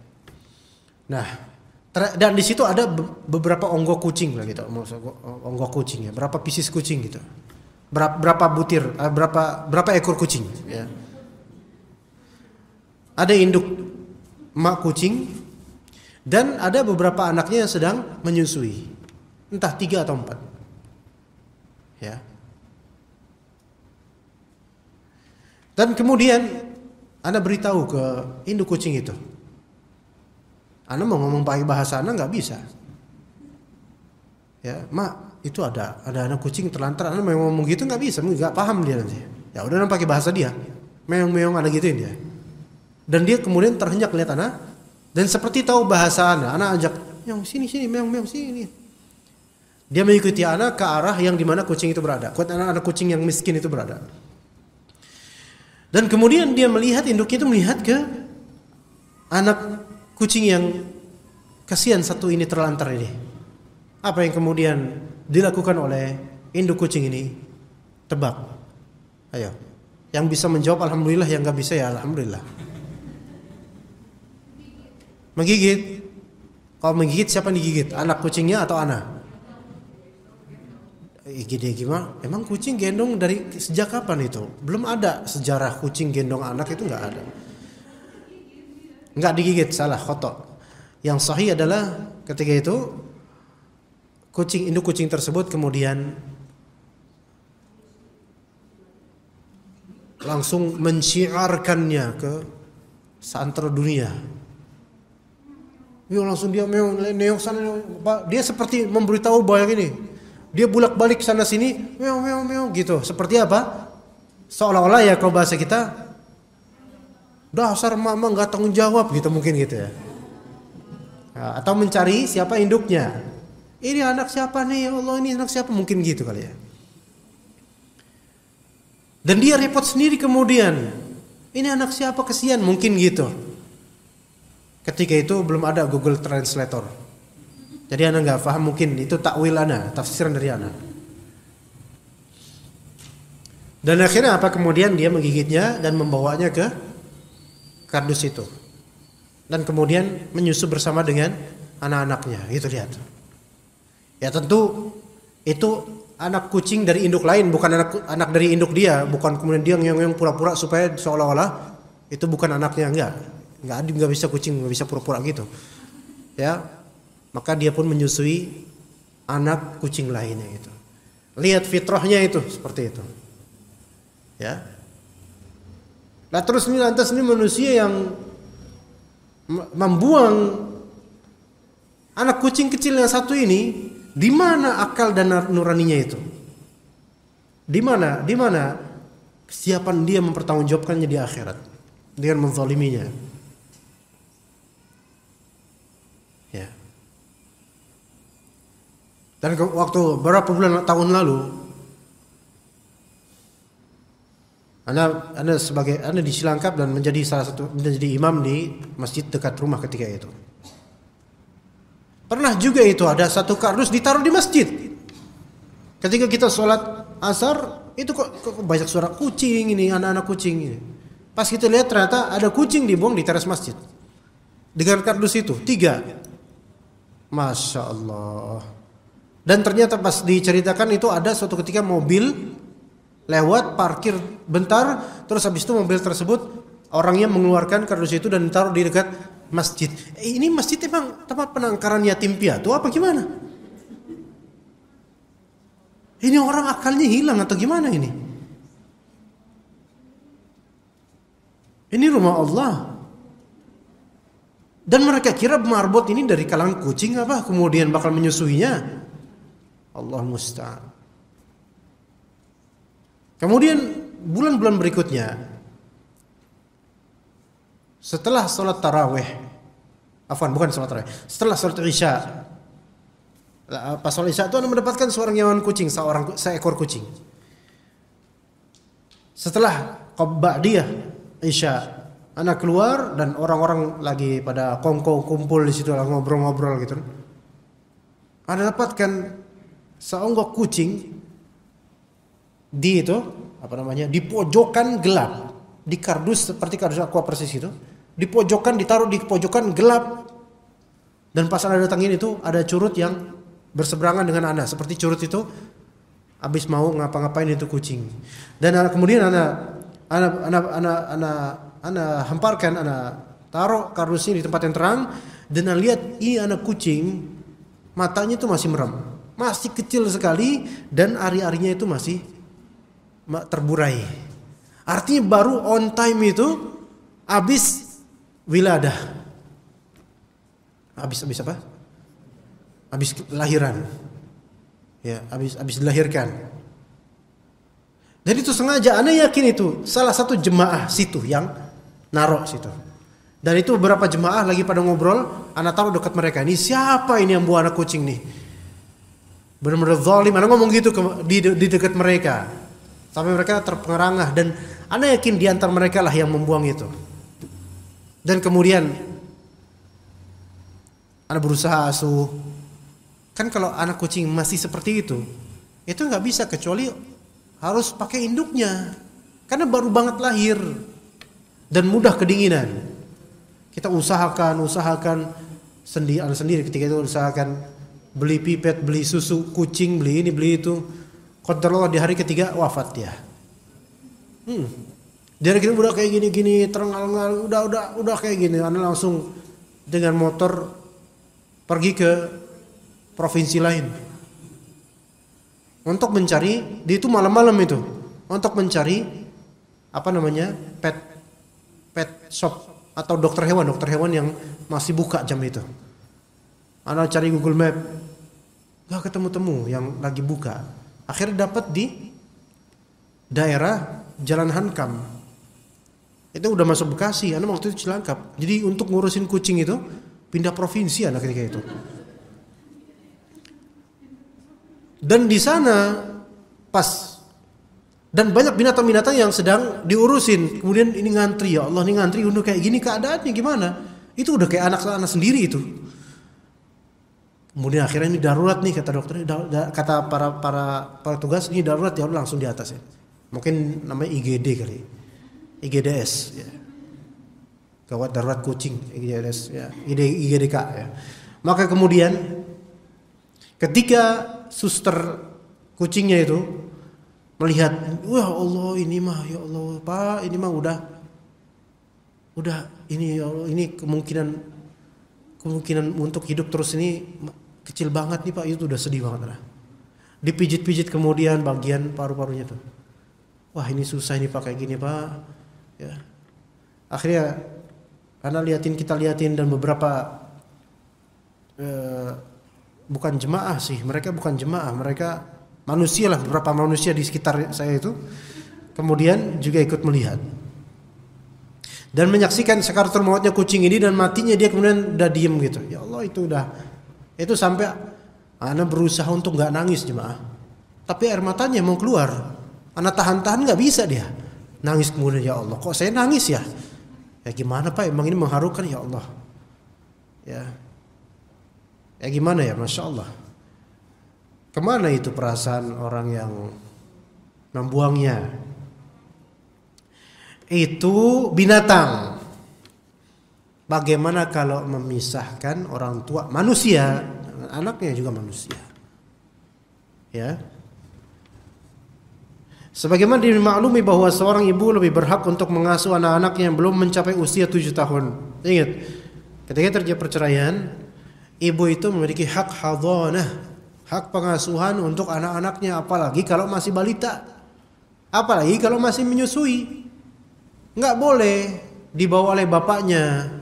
Nah, dan di situ ada beberapa onggok kucing lah gitu, onggok kucing ya, berapa pieces kucing gitu, berapa butir, berapa ekor kucing ya. Ada induk emak kucing dan ada beberapa anaknya yang sedang menyusui, entah 3 atau 4 ya. Dan kemudian ana beritahu ke induk kucing itu. Ana mau ngomong pakai bahasa ana nggak bisa. Ya, mak, itu ada anak kucing terlantar. Ana mau ngomong gitu nggak bisa, nggak paham dia nanti. Ya udah ana pakai bahasa dia. Meong-meong ana gituin dia. Dan dia kemudian terhenyak lihat ana dan seperti tahu bahasa ana ajak, "Yang sini, meong-meong sini." Dia mengikuti ana ke arah yang dimana kucing itu berada. Anak kucing yang miskin itu berada. Dan kemudian dia melihat, induknya itu melihat ke anak kucing yang kasihan satu ini terlantar ini. Apa yang kemudian dilakukan oleh induk kucing ini? Tebak. Ayo. Yang bisa menjawab alhamdulillah, yang gak bisa ya alhamdulillah. Menggigit. Kalau menggigit siapa yang digigit? Anak kucingnya atau anak? Gimana? Emang kucing gendong dari sejak kapan itu? Belum ada sejarah kucing gendong anak, itu nggak ada. Nggak digigit, salah, khotok. Yang sahih adalah ketika itu induk kucing tersebut kemudian langsung menciarkannya ke seantero dunia. Langsung dia meong sana, dia seperti memberitahu bahwa ini. Dia bolak-balik sana sini, meong gitu. Seperti apa? Seolah-olah ya kalau bahasa kita, dasar mama nggak tanggung jawab gitu mungkin gitu ya. Nah, atau mencari siapa induknya. Ini anak siapa nih? Ya Allah, ini anak siapa? Mungkin gitu kali ya. Dan dia repot sendiri kemudian. Ini anak siapa, kesian, mungkin gitu. Ketika itu belum ada Google Translator. Jadi anak nggak paham, mungkin itu takwil anak, tafsiran dari anak. Dan akhirnya apa? Kemudian dia menggigitnya dan membawanya ke kardus itu. Dan kemudian menyusu bersama dengan anak-anaknya. Gitu lihat. Ya tentu itu anak kucing dari induk lain, bukan anak dari induk dia, bukan kemudian dia ngeong pura-pura supaya seolah-olah itu bukan anaknya, nggak bisa kucing nggak bisa pura-pura gitu. Ya. Maka dia pun menyusui anak kucing lainnya itu. Lihat fitrahnya itu seperti itu. Ya. Nah terus ini lantas ini manusia yang membuang anak kucing kecil yang satu ini, di mana akal dan nuraninya itu? Di mana kesiapan dia mempertanggungjawabkannya di akhirat dengan menzaliminya? Ya. Dan waktu beberapa tahun lalu, Anda disilangkap dan menjadi menjadi imam di masjid dekat rumah ketika itu. Pernah juga itu ada satu kardus ditaruh di masjid. Ketika kita sholat asar, itu kok banyak suara kucing ini, anak-anak kucing ini. Pas kita lihat ternyata ada kucing dibuang di teras masjid. Dengan kardus itu 3. Masya Allah. Dan ternyata pas diceritakan itu ada suatu ketika mobil lewat parkir bentar, terus habis itu mobil tersebut orangnya mengeluarkan kardus itu dan ditaruh di dekat masjid. Ini masjid emang tempat penangkaran yatim piatu apa gimana? Ini orang akalnya hilang atau gimana ini? Ini rumah Allah. Dan mereka kira marbot ini dari kalangan kucing apa, kemudian bakal menyusuinya. Allah musta'an. Kemudian bulan-bulan berikutnya, setelah sholat tarawih, setelah sholat isya, pas sholat isya itu Anda mendapatkan seorang nyawan kucing, seekor kucing. Setelah ba'diyah isya, Anda keluar dan orang-orang lagi pada kongko kumpul di situ, ngobrol-ngobrol gitu. Anda dapatkan seonggok kucing di pojokan gelap, di kardus seperti kardus aqua persis itu, ditaruh di pojokan gelap. Dan pas Anda datangin itu ada curut yang berseberangan dengan Anda, seperti curut itu habis mau ngapa-ngapain itu kucing. Dan kemudian Anda hemparkan, Anda taruh kardus ini di tempat yang terang, dan Anda lihat ini anak kucing, matanya itu masih merem, masih kecil sekali, dan ari-arinya itu masih terburai. Artinya baru on time itu habis wiladah. Habis apa? Habis lahiran. Ya, habis dilahirkan. Jadi itu sengaja, ana yakin itu salah satu jemaah situ yang narok situ. Dan itu beberapa jemaah lagi pada ngobrol, ana taruh dekat mereka. Ini siapa ini yang buang anak kucing nih? Benar-benar zalim. Ana ngomong gitu di dekat mereka. Sampai mereka terperangah, dan ana yakin di antara mereka lah yang membuang itu. Dan kemudian ana berusaha asuh. Kan kalau anak kucing masih seperti itu nggak bisa kecuali harus pakai induknya, karena baru banget lahir dan mudah kedinginan. Kita usahakan sendiri ketika itu, usahakan beli pipet, beli susu kucing, beli ini beli itu. Qadarullah di hari ketiga wafat dia. Di hari ketiga udah kayak gini terengal-engal, udah kayak gini. Anda langsung dengan motor pergi ke provinsi lain untuk mencari, di itu malam-malam itu untuk mencari pet shop atau dokter hewan yang masih buka jam itu. Anda cari Google Map, gak ketemu yang lagi buka. Akhirnya dapat di daerah Jalan Hankam. Itu udah masuk Bekasi, Anda waktu itu Cilangkap. Jadi untuk ngurusin kucing itu pindah provinsi anak ketika itu. Dan di sana pas, dan banyak binatang-binatang yang sedang diurusin. Kemudian ini ngantri, ya Allah, ini ngantri udah kayak gini keadaannya gimana? Itu udah kayak anak sendiri itu. Kemudian akhirnya ini darurat nih kata dokter, kata para tugas, ini darurat, ya Allah langsung di atas ya. Mungkin namanya IGD kali, IGDS ya. Gawat darurat kucing, IGDS ya, IGDK ya. Maka kemudian ketika suster kucingnya itu melihat, wah Allah ini mah, ya Allah Pak, ini mah udah ini, ya Allah, ini kemungkinan untuk hidup terus ini kecil banget nih Pak. Itu udah sedih banget lah. Dipijit-pijit kemudian bagian paru-parunya tuh. Wah ini susah ini Pak, kayak gini Pak ya. Akhirnya kita liatin dan beberapa bukan jemaah sih, mereka bukan jemaah, mereka manusia lah, beberapa manusia di sekitar saya itu kemudian juga ikut melihat dan menyaksikan sakaratul mautnya kucing ini, dan matinya dia kemudian udah diem gitu. Ya Allah, itu sampai ana berusaha untuk nggak nangis jemaah, tapi air matanya mau keluar, ana tahan nggak bisa, dia nangis kemudian, ya Allah kok saya nangis ya gimana Pak, emang ini mengharukan ya Allah ya gimana ya, Masya Allah. Kemana itu perasaan orang yang membuangnya? Itu binatang. Bagaimana kalau memisahkan orang tua manusia, anaknya juga manusia? Ya. Sebagaimana dimaklumi bahwa seorang ibu lebih berhak untuk mengasuh anak-anaknya yang belum mencapai usia 7 tahun. Ingat, ketika terjadi perceraian, ibu itu memiliki hak hadhanah, hak pengasuhan untuk anak-anaknya, apalagi kalau masih balita, apalagi kalau masih menyusui. Nggak boleh dibawa oleh bapaknya.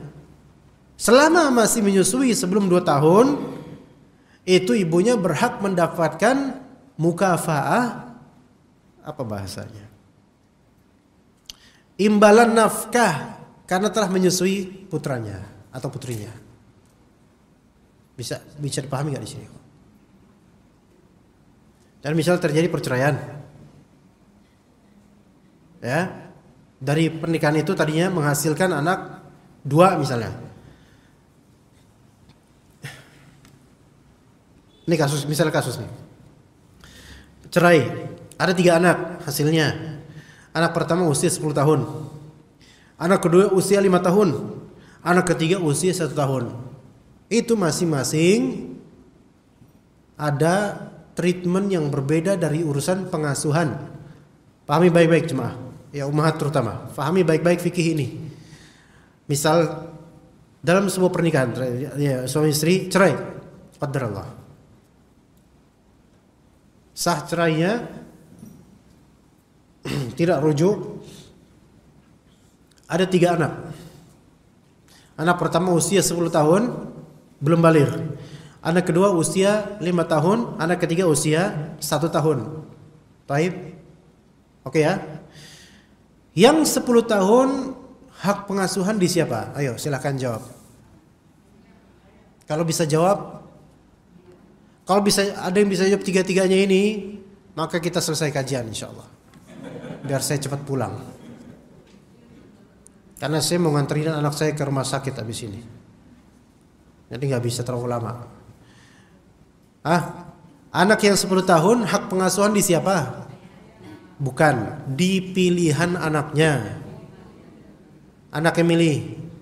Selama masih menyusui sebelum 2 tahun, itu ibunya berhak mendapatkan mukafaah, apa bahasanya? Imbalan nafkah karena telah menyusui putranya atau putrinya. Bisa dipahami nggak di sini? Dan misal terjadi perceraian, ya, dari pernikahan itu tadinya menghasilkan anak 2 misalnya. Ini kasus nih, cerai, ada 3 anak hasilnya. Anak pertama usia 10 tahun, anak kedua usia 5 tahun, anak ketiga usia 1 tahun. Itu masing-masing ada treatment yang berbeda dari urusan pengasuhan. Pahami baik-baik jemaah, ya ummahat terutama, pahami baik-baik fikih ini. Misal dalam sebuah pernikahan, ya, suami istri cerai, qadarullah, sah cerainya, tidak rujuk, Ada 3 anak. Anak pertama usia 10 tahun, belum baligh. Anak kedua usia 5 tahun, anak ketiga usia 1 tahun. Baik. Oke ya. Yang 10 tahun hak pengasuhan di siapa? Ayo silakan jawab. Kalau bisa jawab, kalau bisa ada yang bisa jawab 3-3-nya ini, maka kita selesai kajian insyaallah. Biar saya cepat pulang. Karena saya mau nganterin anak saya ke rumah sakit habis ini. Jadi nggak bisa terlalu lama. Anak yang 10 tahun hak pengasuhan di siapa? Bukan, di pilihan anaknya. Anak yang milih.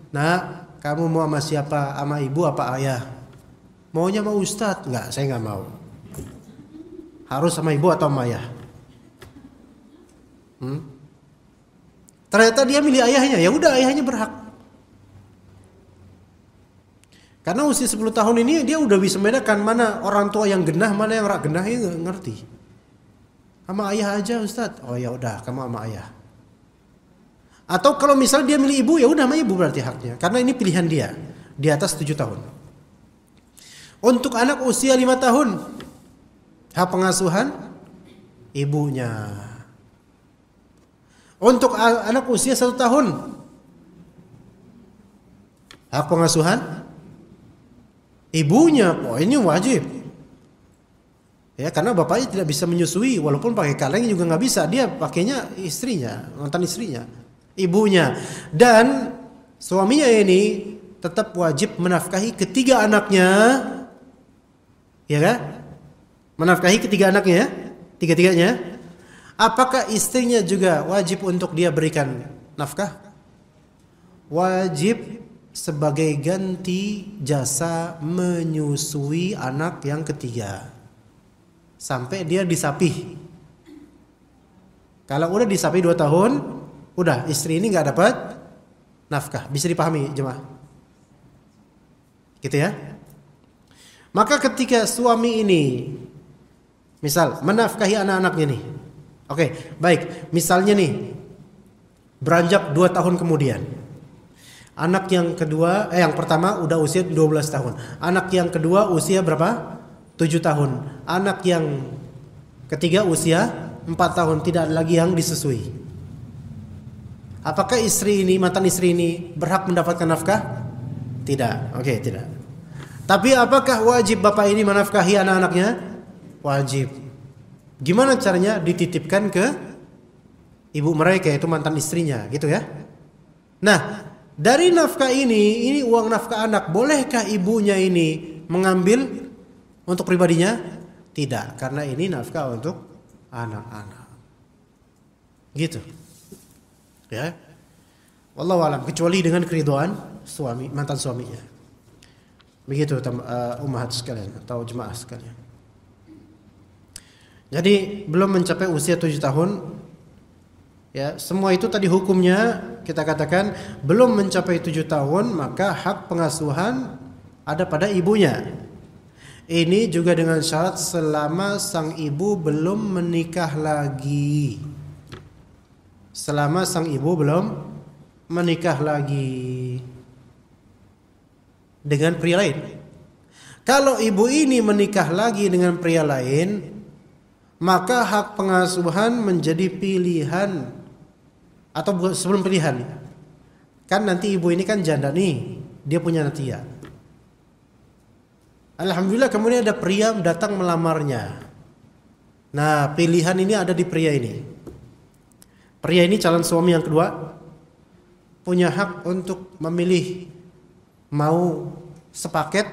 Nah, kamu mau sama siapa? Sama ibu apa ayah? Maunya sama ustadz? Enggak, saya nggak mau. Harus sama ibu atau sama ayah? Ternyata dia milih ayahnya, ya udah ayahnya berhak. Karena usia 10 tahun ini dia udah bisa membedakan mana orang tua yang genah, mana yang rak genah, ya ngerti. Sama ayah aja Ustaz. Oh ya udah, kamu sama ayah. Atau kalau misalnya dia milih ibu, ya udah sama ibu berarti haknya. Karena ini pilihan dia di atas 7 tahun. Untuk anak usia 5 tahun, hak pengasuhan ibunya. Untuk anak usia 1 tahun, hak pengasuhan ibunya. Oh, ini wajib. Ya, karena bapaknya tidak bisa menyusui, walaupun pakai kaleng juga nggak bisa. Dia pakainya istrinya, mantan istrinya, ibunya. Dan suaminya ini tetap wajib menafkahi ketiga anaknya, ya kan? Menafkahi ketiga anaknya, tiga-tiganya. Apakah istrinya juga wajib untuk dia berikan nafkah? Wajib sebagai ganti jasa menyusui anak yang ketiga sampai dia disapih. Kalau udah disapih 2 tahun, udah istri ini nggak dapat nafkah. Bisa dipahami jemaah? Gitu ya. Maka ketika suami ini misal menafkahi anak-anaknya nih. Oke, baik. Misalnya nih beranjak 2 tahun kemudian. Anak yang kedua, yang pertama udah usia 12 tahun. Anak yang kedua usia berapa? 7 tahun. Anak yang ketiga usia 4 tahun. Tidak ada lagi yang disusui. Apakah istri ini, mantan istri ini berhak mendapatkan nafkah? Tidak. Oke, tidak. Tapi apakah wajib bapak ini menafkahi anak-anaknya? Wajib. Gimana caranya? Dititipkan ke ibu mereka, yaitu mantan istrinya, gitu ya. Nah, dari nafkah ini uang nafkah anak, bolehkah ibunya ini mengambil untuk pribadinya? Tidak, karena ini nafkah untuk anak-anak. Gitu. Ya. Wallahu a'lam, kecuali dengan keridhaan suami, mantan suaminya. Begitu ummahat sekalian atau jemaah sekalian. Jadi belum mencapai usia 7 tahun, ya semua itu tadi hukumnya kita katakan belum mencapai 7 tahun, maka hak pengasuhan ada pada ibunya. Ini juga dengan syarat selama sang ibu belum menikah lagi. Selama sang ibu belum menikah lagi dengan pria lain. Kalau ibu ini menikah lagi dengan pria lain, maka hak pengasuhan menjadi pilihan atau sebelum pilihan. Kan nanti ibu ini kan janda nih, dia punya natia. Alhamdulillah kemudian ada pria datang melamarnya. Nah, pilihan ini ada di pria ini. Pria ini calon suami yang kedua punya hak untuk memilih mau sepaket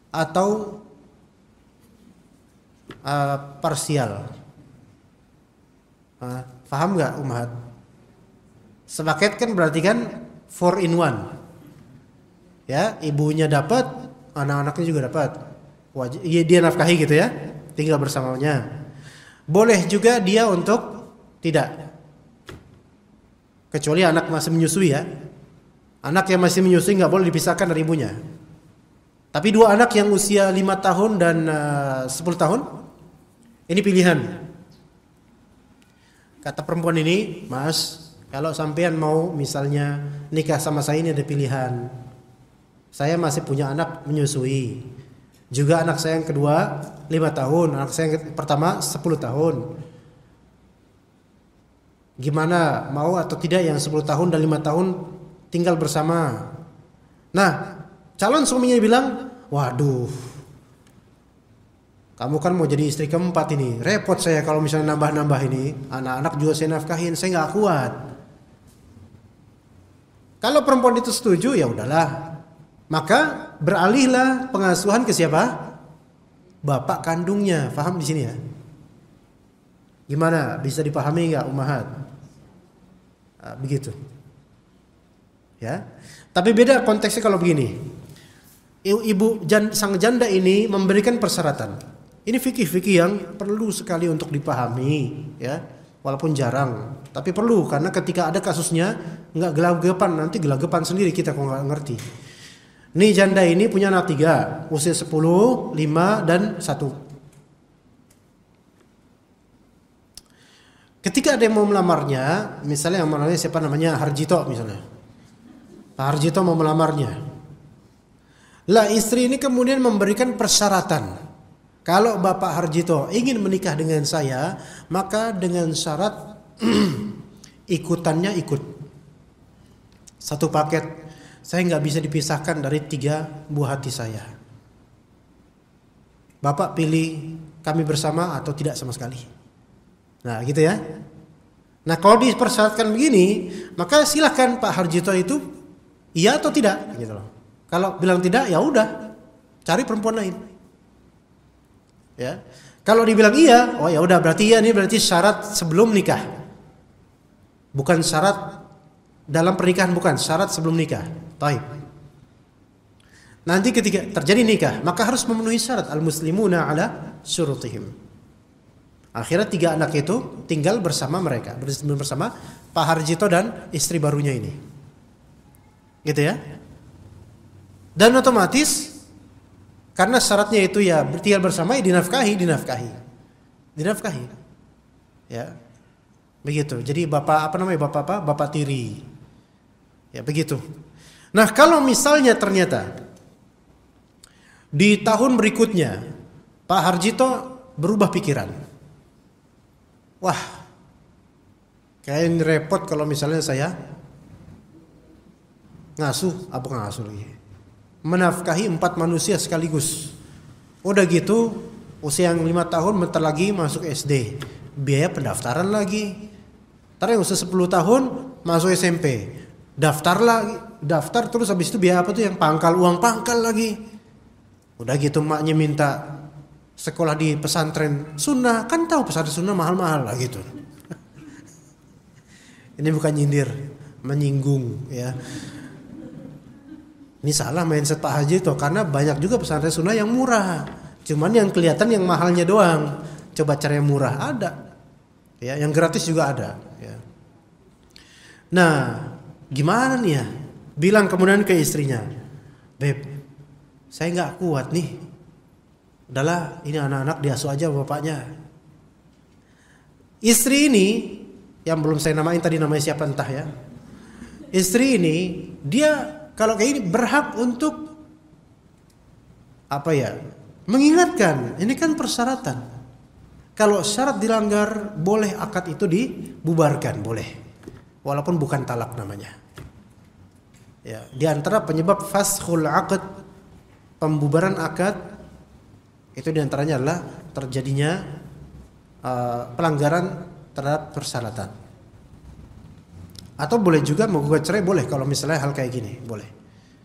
atau parsial. Paham nggak ummahat? Sepaket kan berarti kan 4 in 1. Ya, ibunya dapat, anak-anaknya juga dapat. Wajib, dia nafkahi gitu ya, tinggal bersamanya. Boleh juga dia untuk tidak. Kecuali anak masih menyusui ya. Anak yang masih menyusui nggak boleh dipisahkan dari ibunya. Tapi 2 anak yang usia 5 tahun dan 10 tahun, ini pilihan. Kata perempuan ini, Mas, Kalau sampean mau misalnya nikah sama saya, ini ada pilihan. Saya masih punya anak menyusui. Juga anak saya yang kedua 5 tahun, anak saya yang pertama 10 tahun. Gimana, mau atau tidak yang 10 tahun dan 5 tahun tinggal bersama? Nah, calon suaminya bilang, waduh, kamu kan mau jadi istri keempat ini, repot saya kalau misalnya nambah-nambah ini, anak-anak juga saya nafkahin, saya nggak kuat. Kalau perempuan itu setuju, ya udahlah, maka beralihlah pengasuhan ke siapa? Bapak kandungnya. Paham di sini ya? Gimana? Bisa dipahami nggak, ummahat? Begitu. Ya. Tapi beda konteksnya kalau begini. Sang janda ini memberikan persyaratan. Ini fikih-fikih yang perlu sekali untuk dipahami, ya. Walaupun jarang, tapi perlu, karena ketika ada kasusnya nggak gelagapan, nanti gelagapan sendiri kita kok nggak ngerti. Nih janda ini punya anak 3, usia 10, 5 dan 1. Ketika ada yang mau melamarnya, misalnya yang namanya siapa, namanya Harjito misalnya. Pak Harjito mau melamarnya. Lah istri ini kemudian memberikan persyaratan. Kalau Bapak Harjito ingin menikah dengan saya, maka dengan syarat ikutannya ikut. Satu paket. Saya nggak bisa dipisahkan dari 3 buah hati saya. Bapak pilih kami bersama atau tidak sama sekali. Nah gitu ya. Nah kalau dipersyaratkan begini, maka silakan Pak Harjito itu iya atau tidak gitu loh. Kalau bilang tidak, ya udah, cari perempuan lain. Ya. Kalau dibilang iya, oh ya udah, berarti iya, ini berarti syarat sebelum nikah. Bukan syarat dalam pernikahan, bukan syarat sebelum nikah. Taib. Nanti ketika terjadi nikah, maka harus memenuhi syarat, al-muslimuna ala syurutihim. Akhirnya 3 anak itu tinggal bersama mereka, bersama Pak Harjito dan istri barunya ini. Gitu ya. Dan otomatis karena syaratnya itu ya tinggal bersama, ya dinafkahi. Ya. Begitu. Jadi bapak bapak tiri. Ya begitu. Nah, kalau misalnya ternyata di tahun berikutnya Pak Harjito berubah pikiran. Wah, kayaknya repot kalau misalnya saya ngasuh lagi. Menafkahi 4 manusia sekaligus. Udah gitu, usia yang 5 tahun bentar lagi masuk SD. Biaya pendaftaran lagi. Ntar yang usia 10 tahun masuk SMP. Daftar terus habis itu biaya apa tuh, yang uang pangkal lagi. Udah gitu maknya minta sekolah di pesantren sunnah, kan tahu pesantren sunnah mahal-mahal lah gitu. Ini bukan nyindir, menyinggung ya. Ini salah mindset Pak Haji itu, karena banyak juga pesantren sunnah yang murah. Cuman yang kelihatan yang mahalnya doang. Coba cari yang murah, ada. Ya, yang gratis juga ada. Ya. Nah, gimana nih ya? Bilang kemudian ke istrinya, Beb, saya nggak kuat nih. Udahlah, ini anak-anak diasuh aja bapaknya. Istri ini, yang belum saya namain tadi namanya siapa entah ya. Istri ini, dia kalau kayak ini berhak untuk mengingatkan, ini kan persyaratan. Kalau syarat dilanggar, boleh akad itu dibubarkan, boleh. Walaupun bukan talak namanya. Ya, di antara penyebab faskhul aqd, pembubaran akad, itu di antaranya adalah terjadinya pelanggaran terhadap persyaratan. Atau boleh juga menggugat cerai, boleh kalau misalnya hal kayak gini, boleh.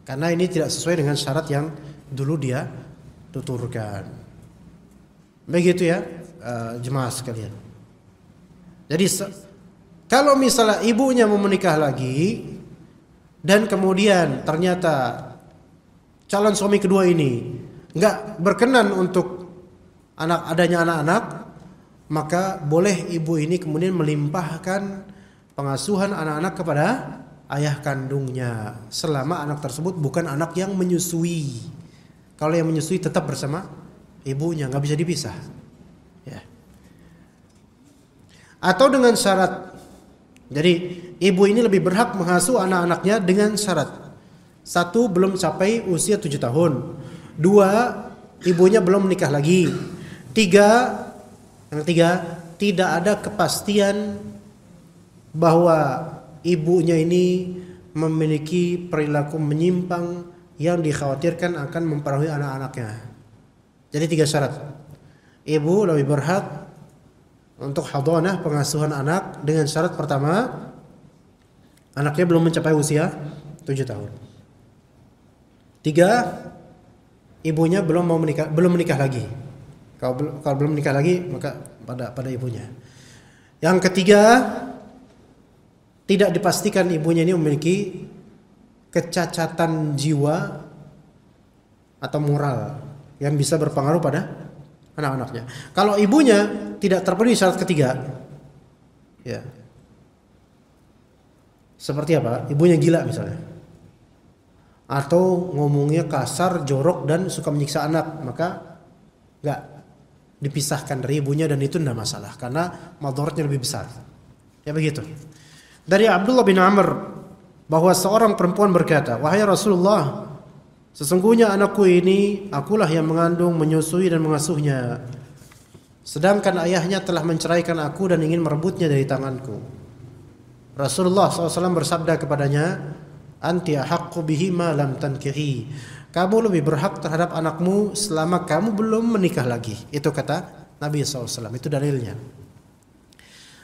Karena ini tidak sesuai dengan syarat yang dulu dia tuturkan. Begitu ya, jemaah sekalian. Jadi kalau misalnya ibunya mau menikah lagi dan kemudian ternyata calon suami kedua ini nggak berkenan untuk adanya anak-anak, maka boleh ibu ini kemudian melimpahkan pengasuhan anak-anak kepada ayah kandungnya selama anak tersebut bukan anak yang menyusui. Kalau yang menyusui tetap bersama ibunya, nggak bisa dipisah. Ya. Atau dengan syarat Jadi ibu ini lebih berhak mengasuh anak-anaknya dengan syarat: satu, belum capai usia 7 tahun. Dua, ibunya belum menikah lagi. Yang ketiga, tidak ada kepastian bahwa ibunya ini memiliki perilaku menyimpang yang dikhawatirkan akan mempengaruhi anak-anaknya. Jadi 3 syarat. Ibu lebih berhak untuk hadhanah, pengasuhan anak, dengan syarat pertama, anaknya belum mencapai usia 7 tahun. 3, ibunya belum menikah lagi. Kalau belum menikah lagi, maka pada ibunya. Yang ketiga, tidak dipastikan ibunya ini memiliki kecacatan jiwa atau moral yang bisa berpengaruh pada anak-anaknya. Kalau ibunya tidak terpenuhi syarat ketiga, ya, seperti apa? Ibunya gila misalnya, atau ngomongnya kasar, jorok, dan suka menyiksa anak, maka nggak dipisahkan dari ibunya, dan itu tidak masalah karena madharatnya lebih besar. Ya begitu. Dari Abdullah bin Amr bahwa seorang perempuan berkata, "Wahai Rasulullah, sesungguhnya anakku ini akulah yang mengandung, menyusui dan mengasuhnya. Sedangkan ayahnya telah menceraikan aku dan ingin merebutnya dari tanganku." Rasulullah SAW bersabda kepadanya, "Anti ahaqqu bihi ma lam tankihi." Kamu lebih berhak terhadap anakmu selama kamu belum menikah lagi. Itu kata Nabi SAW. Itu dalilnya.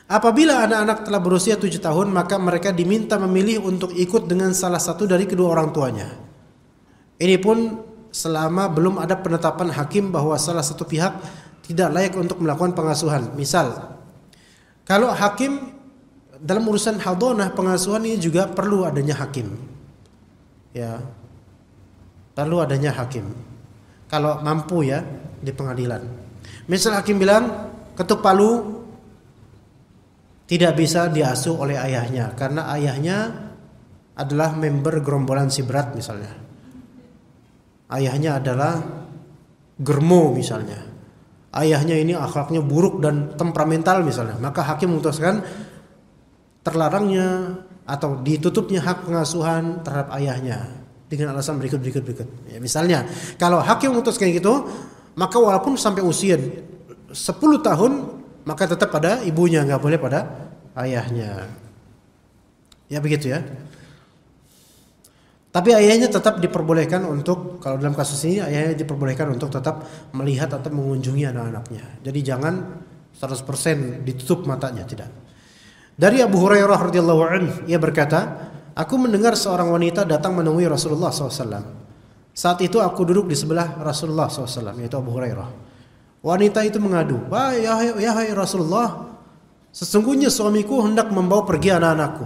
Apabila anak-anak telah berusia 7 tahun, maka mereka diminta memilih untuk ikut dengan salah satu dari kedua orang tuanya. Ini pun selama belum ada penetapan hakim bahwa salah satu pihak tidak layak untuk melakukan pengasuhan. Misal, kalau hakim dalam urusan hadhanah, pengasuhan ini juga perlu adanya hakim. Ya, perlu adanya hakim. Kalau mampu ya, di pengadilan. Misal hakim bilang ketuk palu tidak bisa diasuh oleh ayahnya karena ayahnya adalah member gerombolan si berat misalnya. Ayahnya adalah germo misalnya. Ayahnya ini akhlaknya buruk dan temperamental misalnya. Maka hakim memutuskan terlarangnya atau ditutupnya hak pengasuhan terhadap ayahnya dengan alasan berikut. Ya, misalnya, kalau hakim memutuskan gitu, maka walaupun sampai usia 10 tahun, maka tetap pada ibunya, nggak boleh pada ayahnya. Ya begitu ya. Tapi ayahnya tetap diperbolehkan untuk, kalau dalam kasus ini ayahnya diperbolehkan untuk tetap melihat atau mengunjungi anak-anaknya. Jadi jangan 100% ditutup matanya, tidak. Dari Abu Hurairah radhiyallahu anhu, ia berkata, "Aku mendengar seorang wanita datang menemui Rasulullah SAW. Saat itu aku duduk di sebelah Rasulullah SAW, yaitu Abu Hurairah. Wanita itu mengadu, "Wahai Rasulullah, sesungguhnya suamiku hendak membawa pergi anak-anakku."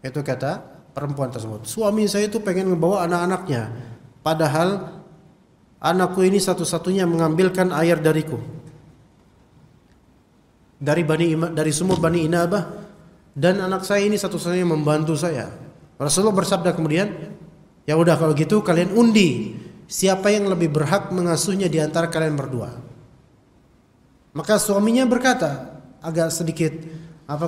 Itu kata perempuan tersebut. "Suami saya itu pengen membawa anak-anaknya, padahal anakku ini satu-satunya mengambilkan air dariku, dari sumur Bani Inabah, dan anak saya ini satu-satunya membantu saya." Rasulullah bersabda kemudian, "Ya udah kalau gitu kalian undi siapa yang lebih berhak mengasuhnya di antara kalian berdua." Maka suaminya berkata, agak sedikit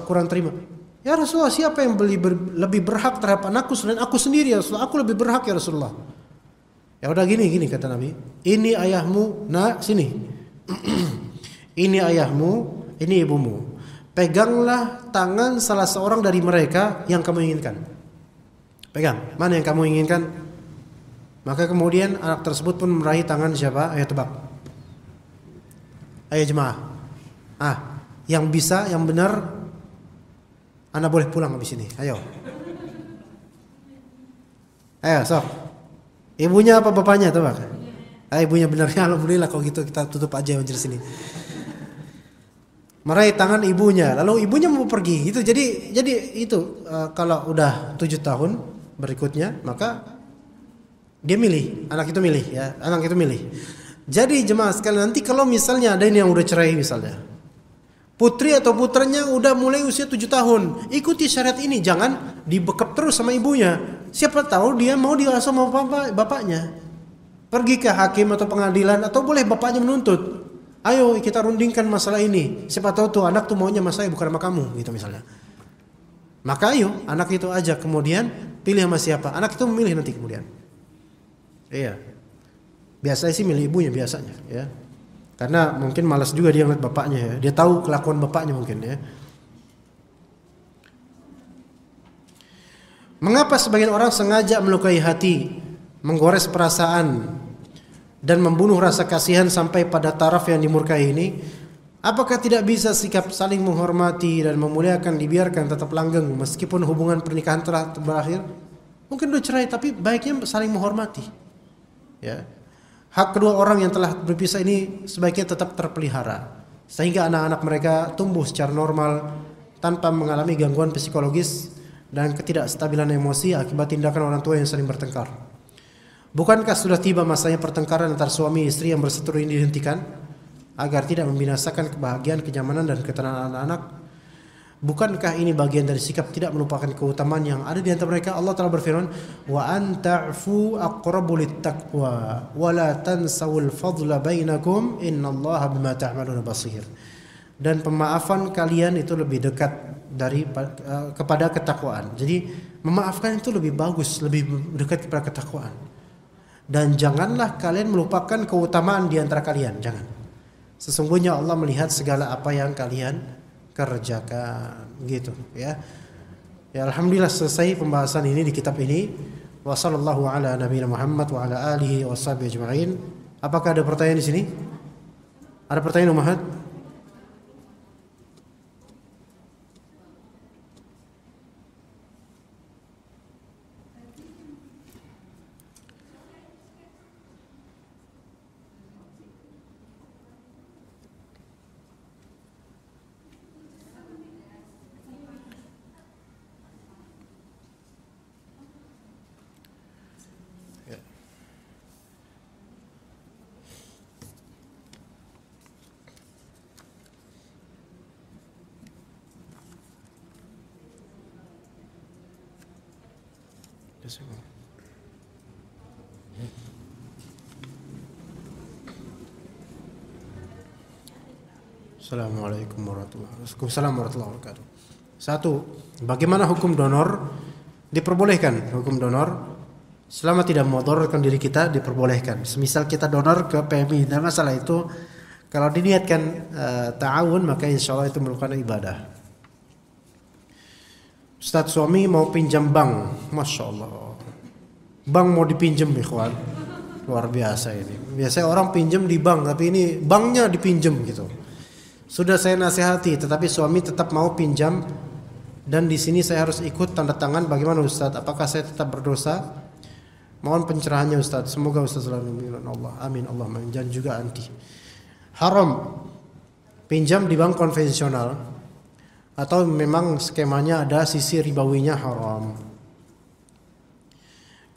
kurang terima, "Ya Rasulullah, siapa yang lebih berhak terhadap anakku selain aku sendiri ya Rasulullah? Aku lebih berhak ya Rasulullah." "Ya udah gini kata Nabi, ini ayahmu, nak sini." "Ini ayahmu, ini ibumu. Peganglah tangan salah seorang dari mereka yang kamu inginkan. Pegang, mana yang kamu inginkan?" Maka kemudian anak tersebut pun meraih tangan siapa? Ayo tebak. Ayo jemaah. Yang bisa, yang benar, Anda boleh pulang habis ini. Ayo. Ayo, sok. Ibunya apa bapaknya tebak? Ibunya benar. Ya alhamdulillah, kalau gitu kita tutup aja majelis ini. Meraih tangan ibunya, lalu ibunya mau pergi. Itu jadi itu kalau udah 7 tahun berikutnya, maka dia milih, anak itu milih. Jadi jemaah sekalian, nanti kalau misalnya ada yang udah cerai misalnya, putri atau putranya udah mulai usia 7 tahun, ikuti syarat ini, jangan dibekap terus sama ibunya. Siapa tahu dia mau diasuh sama bapaknya. Pergi ke hakim atau pengadilan, atau boleh bapaknya menuntut. "Ayo kita rundingkan masalah ini. Siapa tahu tuh anak tuh maunya sama saya bukan sama kamu," gitu misalnya. Maka ayo anak itu ajak, kemudian pilih sama siapa. Anak itu memilih nanti kemudian. Iya. Biasanya sih milih ibunya biasanya, ya. Karena mungkin malas juga dia ngeliat bapaknya, ya. Dia tahu kelakuan bapaknya mungkin, ya. Mengapa sebagian orang sengaja melukai hati, menggores perasaan, dan membunuh rasa kasihan sampai pada taraf yang dimurkai ini? Apakah tidak bisa sikap saling menghormati dan memuliakan dibiarkan tetap langgeng meskipun hubungan pernikahan telah berakhir? Mungkin udah cerai, tapi baiknya saling menghormati. Ya. Hak kedua orang yang telah berpisah ini sebaiknya tetap terpelihara sehingga anak-anak mereka tumbuh secara normal tanpa mengalami gangguan psikologis dan ketidakstabilan emosi akibat tindakan orang tua yang saling bertengkar. Bukankah sudah tiba masanya pertengkaran antar suami istri yang berseteru ini dihentikan agar tidak membinasakan kebahagiaan, kenyamanan dan ketenangan anak-anak? Bukankah ini bagian dari sikap tidak melupakan keutamaan yang ada di antara mereka? Allah Ta'ala berfirman, wa anta'fu aqrabu littaqwa wa la tansawul fadla bainakum innallaha bima ta'maluna basir. Dan pemaafan kalian itu lebih dekat dari kepada ketakwaan. Jadi memaafkan itu lebih bagus, lebih dekat kepada ketakwaan. Dan janganlah kalian melupakan keutamaan di antara kalian, jangan. Sesungguhnya Allah melihat segala apa yang kalian kerjakan, gitu, ya. Ya, alhamdulillah selesai pembahasan ini di kitab ini. Wa sallallahu ala nabiyina Muhammad wa ala alihi washabihi ajma'in. Apakah ada pertanyaan di sini? Ada pertanyaan, Muhammad? Assalamualaikum warahmatullahi wabarakatuh. Satu, bagaimana hukum donor? Diperbolehkan hukum donor selama tidak memudaratkan diri kita, diperbolehkan. Semisal kita donor ke PMI, dan masalah itu kalau diniatkan ta'awun, maka insya Allah itu merupakan ibadah. Ustadz, suami mau pinjam bank, Masya Allah, bank mau dipinjam, ikhwan, luar biasa ini. Biasanya orang pinjam di bank, tapi ini banknya dipinjam gitu. Sudah saya nasihati, tetapi suami tetap mau pinjam, dan di sini saya harus ikut tanda tangan. Bagaimana Ustadz? Apakah saya tetap berdosa? Mohon pencerahannya Ustadz. Semoga Ustadz selalu memilih Allah. Amin Allahumma. Dan juga anti. Haram pinjam di bank konvensional atau memang skemanya ada sisi ribawinya haram.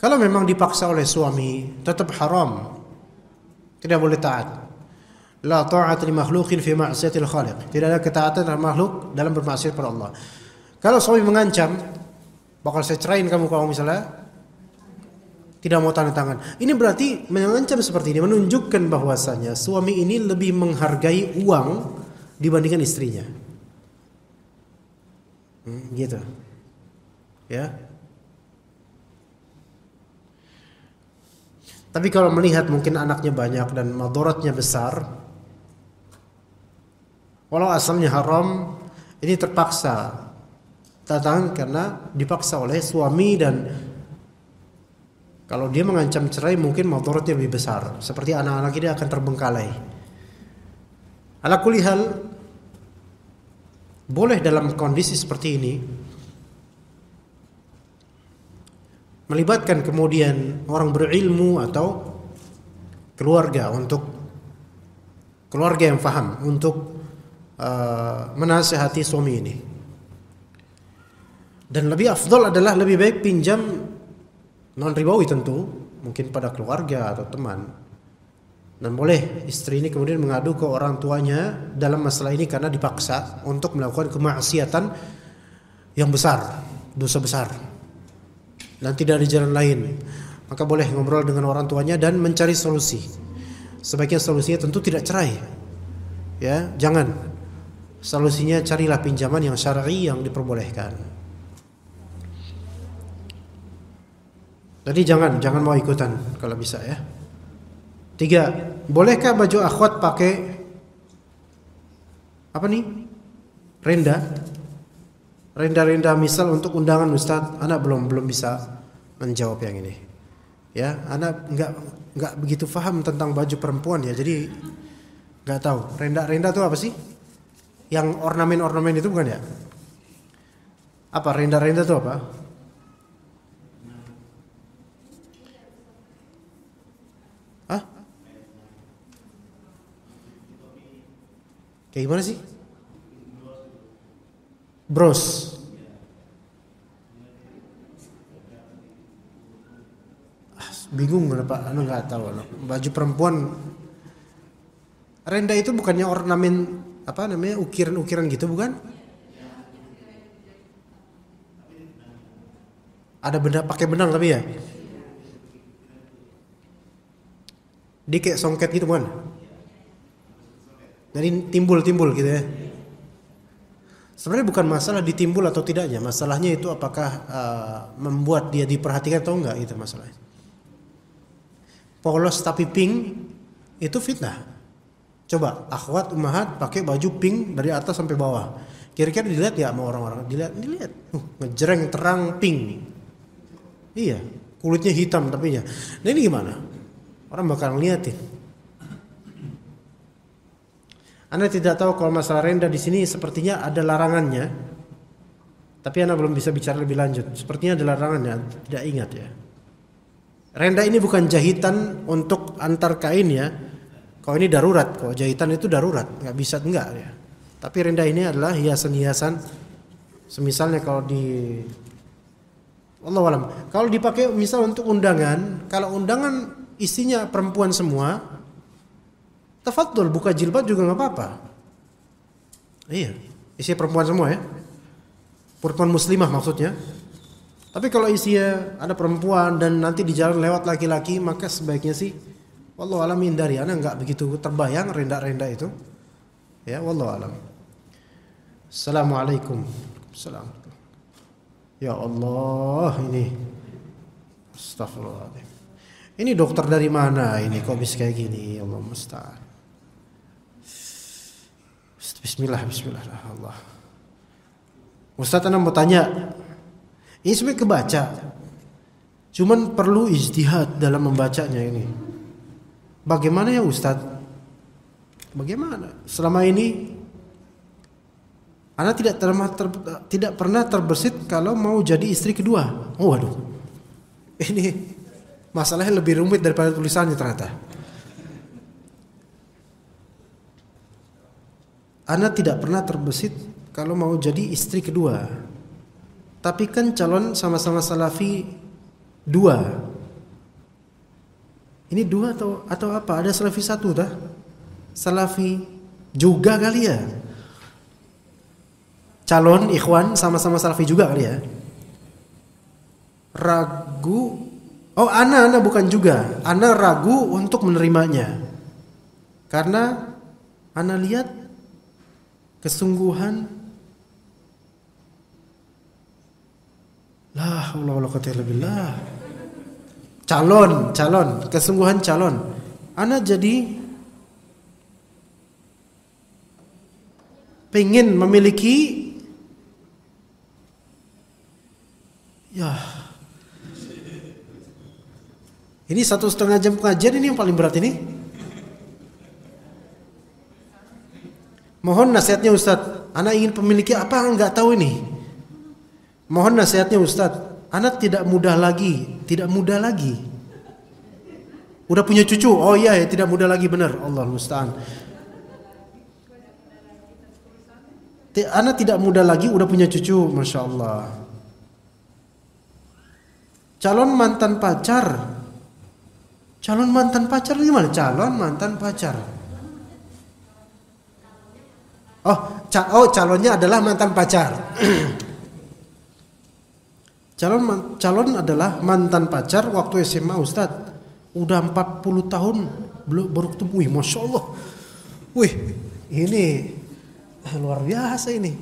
Kalau memang dipaksa oleh suami, tetap haram. Tidak boleh taat. La ta'at li makhluqin fi ma'siyatil khaliq. Tidak ada ketaatan terhadap makhluk dalam bermaksiat kepada Allah. Kalau suami mengancam, bakal saya ceraiin kamu kalau misalnya tidak mau tanda tangan. Ini berarti mengancam seperti ini menunjukkan bahwasanya suami ini lebih menghargai uang dibandingkan istrinya. Gitu. Ya. Tapi kalau melihat mungkin anaknya banyak dan madaratnya besar, walau asalnya haram, ini terpaksa datang karena dipaksa oleh suami, dan kalau dia mengancam cerai mungkin madaratnya lebih besar, seperti anak-anak ini akan terbengkalai. Ala kulli hal, boleh dalam kondisi seperti ini melibatkan kemudian orang berilmu atau keluarga, untuk keluarga yang paham untuk menasihati suami ini. Dan lebih afdal adalah lebih baik pinjam non ribawi tentu, mungkin pada keluarga atau teman. Dan boleh istri ini kemudian mengadu ke orang tuanya dalam masalah ini karena dipaksa untuk melakukan kemaksiatan yang besar, dosa besar, dan tidak ada jalan lain. Maka boleh ngobrol dengan orang tuanya dan mencari solusi. Sebaiknya solusinya tentu tidak cerai. Ya, jangan. Solusinya carilah pinjaman yang syar'i yang diperbolehkan. Jadi jangan mau ikutan kalau bisa ya. 3, bolehkah baju akhwat pakai apa nih? Renda misal untuk undangan Ustaz. Anak belum bisa menjawab yang ini. Ya, anak enggak begitu paham tentang baju perempuan ya. Jadi enggak tahu. Renda itu apa sih? Yang ornamen-ornamen itu bukan ya? Apa renda itu apa? Hah? Kayak gimana sih? Bros. Bingung kenapa anu nggak tahu. Baju perempuan renda itu bukannya ornamen apa namanya ukiran-ukiran gitu bukan? Ada benda pakai benang tapi ya? Dia kayak songket gitu bukan? Jadi timbul gitu ya. Sebenarnya bukan masalah ditimbul atau tidaknya, masalahnya itu apakah membuat dia diperhatikan atau enggak, itu masalahnya. Polos tapi pink itu fitnah. Coba akhwat ummahat pakai baju pink dari atas sampai bawah. Kira-kira dilihat ya sama orang-orang? Dilihat. Ngejreng terang pink. Iya, kulitnya hitam tapi ya. Nah ini gimana? Orang bakal ngeliatin. Anda tidak tahu kalau masalah renda di sini sepertinya ada larangannya. Tapi Anda belum bisa bicara lebih lanjut. Sepertinya ada larangannya, tidak ingat ya. Renda ini bukan jahitan untuk antar kain ya. Kalau ini darurat, kalau jahitan itu darurat, nggak bisa enggak ya. Tapi renda ini adalah hiasan-hiasan. Semisalnya kalau di Wallahu alam, kalau dipakai misal untuk undangan, kalau undangan isinya perempuan semua, tafadhol buka jilbab juga nggak apa-apa. Iya, isi perempuan semua ya. Perempuan muslimah maksudnya. Tapi kalau isinya ada perempuan dan nanti di jalan lewat laki-laki, maka sebaiknya sih wallahu alam hindari. Ana nggak begitu terbayang renda-renda itu. Ya, wallahu alam. Assalamualaikum. Assalamualaikum. Ya Allah, ini astagfirullahaladzim. Ini dokter dari mana ini kok bisa kayak gini? Ya Allah musta'an. Bismillah Allah. Ustaz ana mau tanya. Ini sebenarnya kebaca. Cuman perlu ijtihad dalam membacanya ini. Bagaimana ya Ustaz? Bagaimana? Selama ini Ana tidak pernah terbersit kalau mau jadi istri kedua. Oh waduh. Ini masalahnya lebih rumit daripada tulisannya ternyata. Ana tidak pernah terbersit kalau mau jadi istri kedua. Tapi kan calon sama-sama salafi 2. Ini 2 atau apa? Ada salafi 1 dah. Salafi juga kali ya. Calon ikhwan sama-sama salafi juga kali ya. Ragu. Oh, ana bukan juga. Ana ragu untuk menerimanya. Karena ana lihat kesungguhan la haula wala quwwata illa billah. Calon, kesungguhan calon. Ana jadi pengen memiliki ya. Ini 1,5 jam pengajian ini yang paling berat ini. Mohon nasihatnya Ustaz. Ana ingin memiliki apa enggak tahu ini. Mohon nasihatnya Ustaz. Ana tidak mudah lagi. Udah punya cucu. Oh iya ya, tidak mudah lagi benar. Allah musta'an. Ana tidak mudah lagi udah punya cucu, Masya Allah. Calon mantan pacar gimana? Calon mantan pacar. Oh, calonnya adalah mantan pacar. Calon adalah mantan pacar waktu SMA Ustaz. Udah 40 tahun baru ketemu. Wih, Masya Allah. Wih, ini luar biasa ini.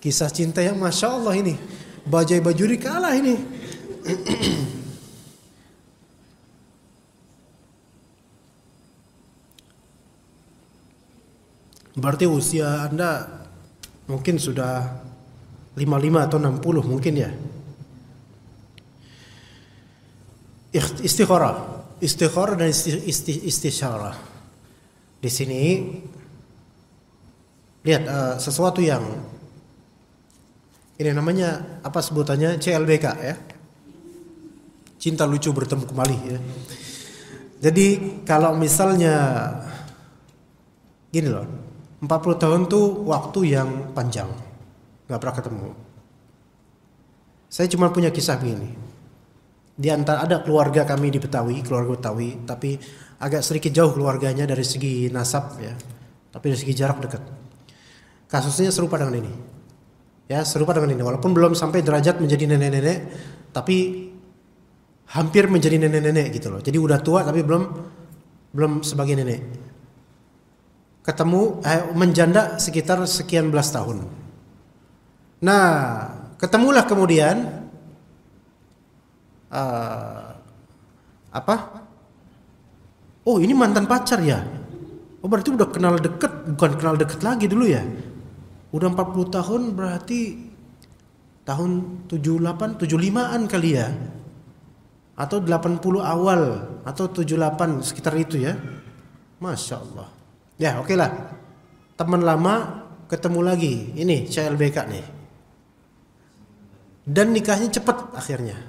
Kisah cinta yang Masya Allah ini. Bajai bajuri kalah ini. Berarti usia Anda mungkin sudah 55 atau 60 mungkin ya. Istikharah dan istisyarah. Di sini lihat sesuatu yang ini namanya apa sebutannya, CLBK ya. Cinta lucu bertemu kembali ya. Jadi kalau misalnya gini loh, 40 tahun tuh waktu yang panjang, nggak pernah ketemu. Saya cuma punya kisah begini. Di antara ada keluarga kami di Betawi, keluarga Betawi, tapi agak sedikit jauh keluarganya dari segi nasab ya, tapi dari segi jarak dekat. Kasusnya serupa dengan ini, ya serupa dengan ini. Walaupun belum sampai derajat menjadi nenek-nenek, tapi hampir menjadi nenek-nenek gitu loh. Jadi udah tua tapi belum sebagai nenek. Ketemu menjanda sekitar sekian belas tahun. Nah, ketemulah kemudian oh ini mantan pacar ya. Oh berarti udah kenal deket, bukan kenal deket lagi dulu ya. Udah 40 tahun berarti tahun 78, 75-an kali ya. Atau 80 awal atau 78 sekitar itu ya. Masya Allah. Ya oke lah. Teman lama ketemu lagi. Ini CLBK nih. Dan nikahnya cepat akhirnya.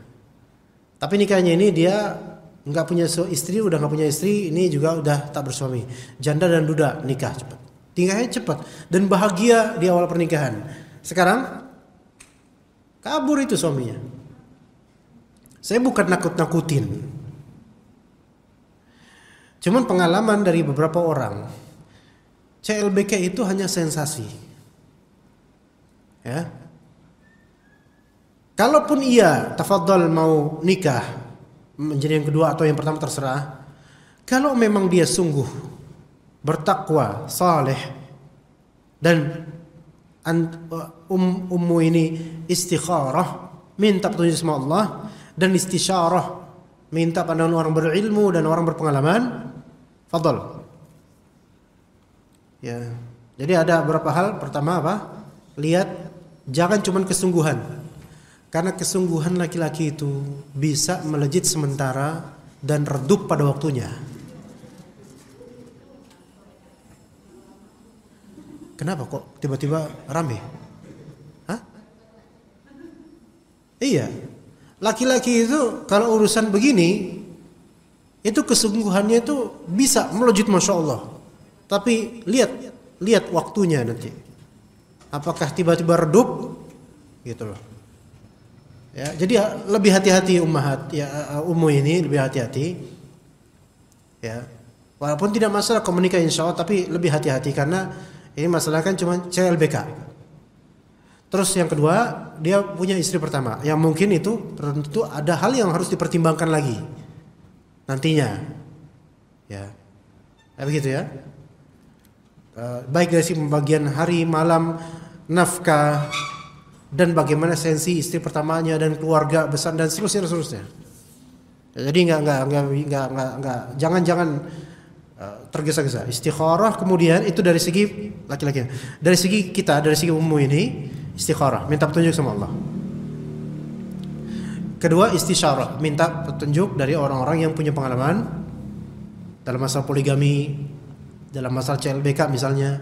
Tapi nikahnya ini dia nggak punya istri, udah nggak punya istri, ini juga udah tak bersuami. Janda dan duda nikah cepat. Nikahnya cepat dan bahagia di awal pernikahan. Sekarang kabur itu suaminya. Saya bukan nakut-nakutin. Cuman pengalaman dari beberapa orang. CLBK itu hanya sensasi. Ya. Kalaupun ia tafadhal mau nikah menjadi yang kedua atau yang pertama terserah. Kalau memang dia sungguh bertakwa, saleh dan ummu ini istikharah, minta petunjuk sama Allah, dan istisyarah, minta pandangan orang berilmu dan orang berpengalaman, fadhal. Ya. Jadi ada beberapa hal. Pertama apa? Lihat jangan cuman kesungguhan. Karena kesungguhan laki-laki itu bisa melejit sementara dan redup pada waktunya. Kenapa kok tiba-tiba rame? Hah? Iya. Laki-laki itu kalau urusan begini, itu kesungguhannya itu bisa melejit Masya Allah. Tapi lihat waktunya nanti. Apakah tiba-tiba redup? Gitu loh. Ya, jadi lebih hati-hati ummahat ya, ummu ini lebih hati-hati. Ya. Walaupun tidak masalah komunikasi insya Allah, tapi lebih hati-hati karena ini masalah kan cuma CLBK. Terus yang kedua, dia punya istri pertama. Yang mungkin itu tentu ada hal yang harus dipertimbangkan lagi nantinya. Ya. Begitu ya. Baik dari sisi pembagian hari, malam, nafkah, dan bagaimana sensi istri pertamanya dan keluarga besar dan seterusnya. Jadi jangan tergesa-gesa. Istikharah kemudian itu dari segi laki-laki. Dari segi kita, dari segi umum ini istikharah, minta petunjuk sama Allah. Kedua istisyarah, minta petunjuk dari orang-orang yang punya pengalaman dalam masalah poligami, dalam masalah CLBK misalnya,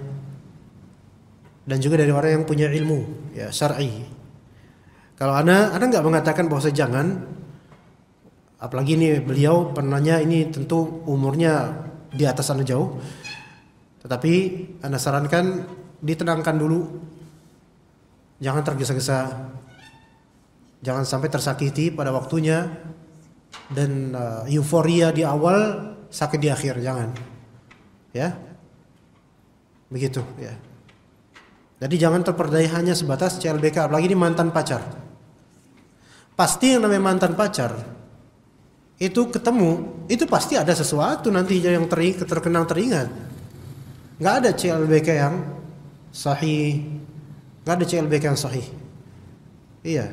dan juga dari orang yang punya ilmu ya syar'i. Kalau ana nggak mengatakan bahwa saya jangan, apalagi ini beliau penanya ini tentu umurnya di atas ana jauh, tetapi ana sarankan ditenangkan dulu, jangan tergesa-gesa, jangan sampai tersakiti pada waktunya dan euforia di awal sakit di akhir, jangan. Ya, begitu ya. Jadi jangan terperdaya hanya sebatas CLBK, apalagi ini mantan pacar. Pasti yang namanya mantan pacar itu ketemu, itu pasti ada sesuatu nanti yang terkenang teringat. Nggak ada CLBK yang sahih, nggak ada CLBK yang sahih. Iya,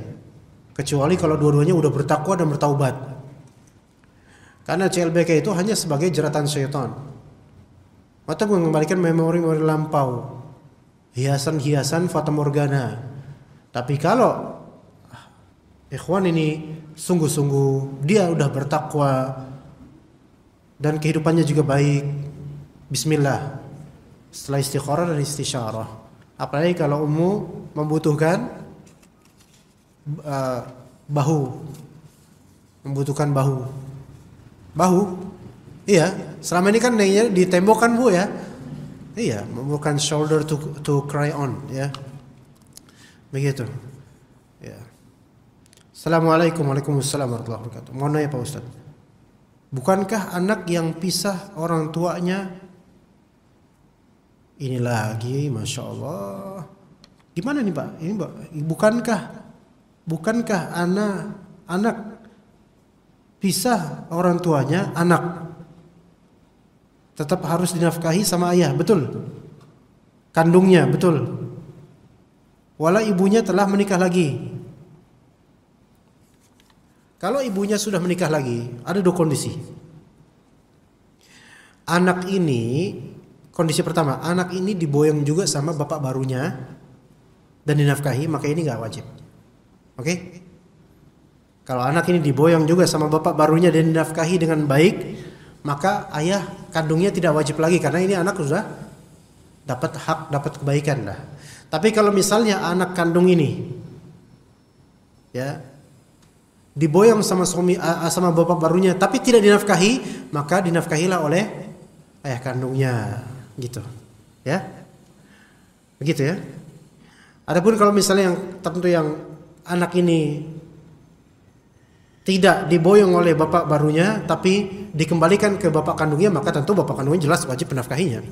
kecuali kalau dua-duanya udah bertakwa dan bertaubat. Karena CLBK itu hanya sebagai jeratan syaitan. atau mengembalikan memori-memori lampau, hiasan-hiasan fatamorgana. Tapi kalau ikhwan ini sungguh-sungguh dia udah bertakwa dan kehidupannya juga baik, bismillah, setelah istikharah dan istisyarah. Apalagi kalau membutuhkan bahu, iya. Selama ini kan di tembok kan Bu ya, iya, bukan shoulder to cry on, ya, begitu, ya. Assalamualaikum warahmatullahi wabarakatuh. Mau nanya Pak Ustadz, bukankah anak yang pisah orang tuanya ini lagi, masya Allah, gimana nih Pak? Ini Pak, bukankah anak pisah orang tuanya, anak tetap harus dinafkahi sama ayah, betul? Kandungnya, betul. Walau ibunya telah menikah lagi. Kalau ibunya sudah menikah lagi, ada dua kondisi. Anak ini, kondisi pertama, anak ini diboyong juga sama bapak barunya dan dinafkahi, maka ini nggak wajib. Oke? Kalau anak ini diboyong juga sama bapak barunya dan dinafkahi dengan baik, maka ayah kandungnya tidak wajib lagi karena ini anak sudah dapat hak, dapat kebaikan dah. Tapi kalau misalnya anak kandung ini, ya, diboyong sama sama bapak barunya tapi tidak dinafkahi, maka dinafkahilah oleh ayah kandungnya, gitu, ya, begitu ya. Adapun kalau misalnya yang tertentu yang anak ini tidak diboyong oleh bapak barunya tapi dikembalikan ke bapak kandungnya, maka tentu bapak kandungnya jelas wajib menafkahinya.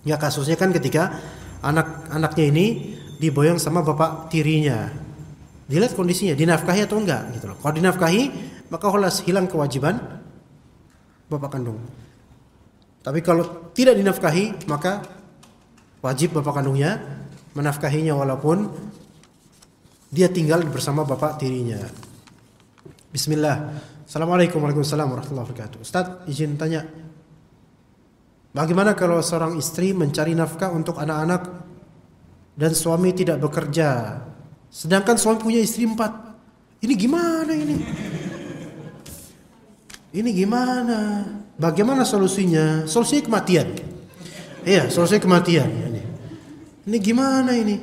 Ya, kasusnya kan ketika anaknya ini diboyong sama bapak tirinya, dilihat kondisinya dinafkahi atau enggak, gitu loh. Kalau dinafkahi maka hilang kewajiban bapak kandung. Tapi kalau tidak dinafkahi maka wajib bapak kandungnya menafkahinya walaupun dia tinggal bersama bapak tirinya. Bismillah. Assalamualaikum warahmatullahi wabarakatuh. Ustaz, izin tanya, bagaimana kalau seorang istri mencari nafkah untuk anak-anak dan suami tidak bekerja, sedangkan suami punya istri 4? Ini gimana ini? Ini gimana? Bagaimana solusinya? Solusinya kematian. Iya, solusinya kematian. Ini gimana ini?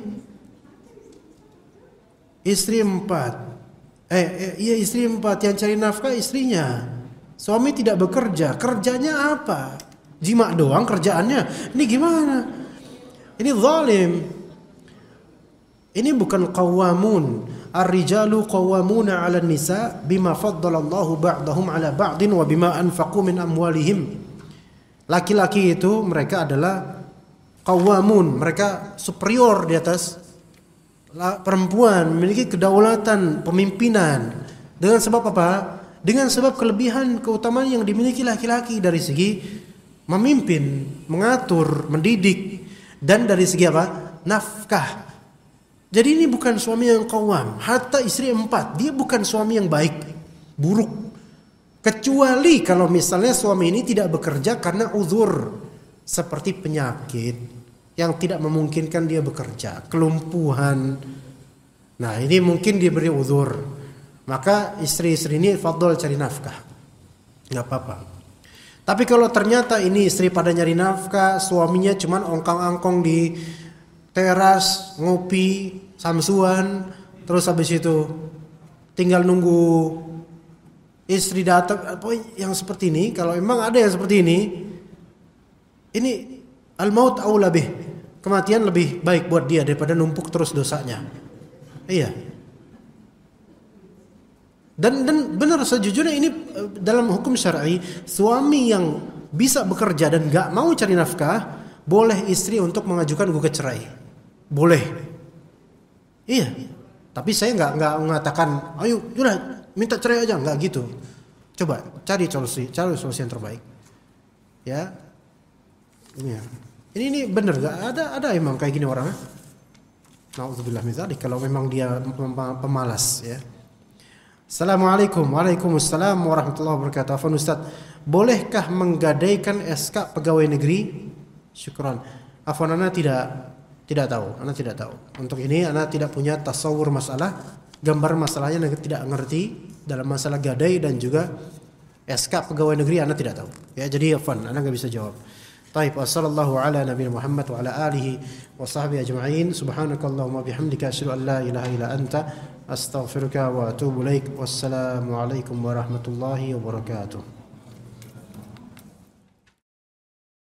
Istri 4. Iya, istri 4 yang cari nafkah istrinya. Suami tidak bekerja. Kerjanya apa? Jima doang kerjaannya. Ini gimana? Ini zalim. Ini bukan qawwamun. Ar-rijalu qawwamuna 'alan nisa bima faddalallahu ba'dahum 'ala ba'din wa bima anfaqu min amwalihim. Laki-laki itu mereka adalah qawwamun, mereka superior di atas perempuan, memiliki kedaulatan pemimpinan. Dengan sebab apa? Dengan sebab kelebihan keutamaan yang dimiliki laki-laki dari segi memimpin, mengatur, mendidik, dan dari segi apa? Nafkah. Jadi ini bukan suami yang qawwam. Hatta istri 4, dia bukan suami yang baik, buruk. Kecuali kalau misalnya suami ini tidak bekerja karena uzur, seperti penyakit yang tidak memungkinkan dia bekerja, kelumpuhan. Nah, ini mungkin diberi uzur. Maka istri-istri ini fadhol cari nafkah, nggak apa-apa. Tapi kalau ternyata ini istri pada nyari nafkah, suaminya cuman ongkang-angkong di teras ngopi samsuan, terus habis itu tinggal nunggu istri datang, apa yang seperti ini. Kalau memang ada yang seperti ini al-maut aula bih, kematian lebih baik buat dia daripada numpuk terus dosanya. Iya. Dan benar sejujurnya ini dalam hukum syar'i, suami yang bisa bekerja dan nggak mau cari nafkah, boleh istri untuk mengajukan gugat cerai. Boleh. Iya. Tapi saya nggak mengatakan, ayo udah minta cerai aja, nggak gitu. Coba cari solusi yang terbaik. Ya. Ini benar nggak ada emang kayak gini orangnya. Nauzubillah min dzalik, kalau memang dia pemalas, ya. Assalamualaikum. Waalaikumsalam warahmatullahi wabarakatuh. Afwan Ustaz, bolehkah menggadaikan SK pegawai negeri Syukran. Afwan, ana tidak tahu. Ana tidak tahu. Untuk ini ana tidak punya tasawur masalah, gambar masalahnya, ana tidak ngerti dalam masalah gadai dan juga SK pegawai negeri, ana tidak tahu. Ya, jadi afwan, ana enggak bisa jawab. Taib, wassallallahu ala nabiyina Muhammad wa ala alihi wa sahbihi ajma'in. Subhanakallahumma bihamdika asyhadu an la ilaha illa anta astaghfiruka wa atubu ilaik. Wassalamu alaikum warahmatullahi wabarakatuh.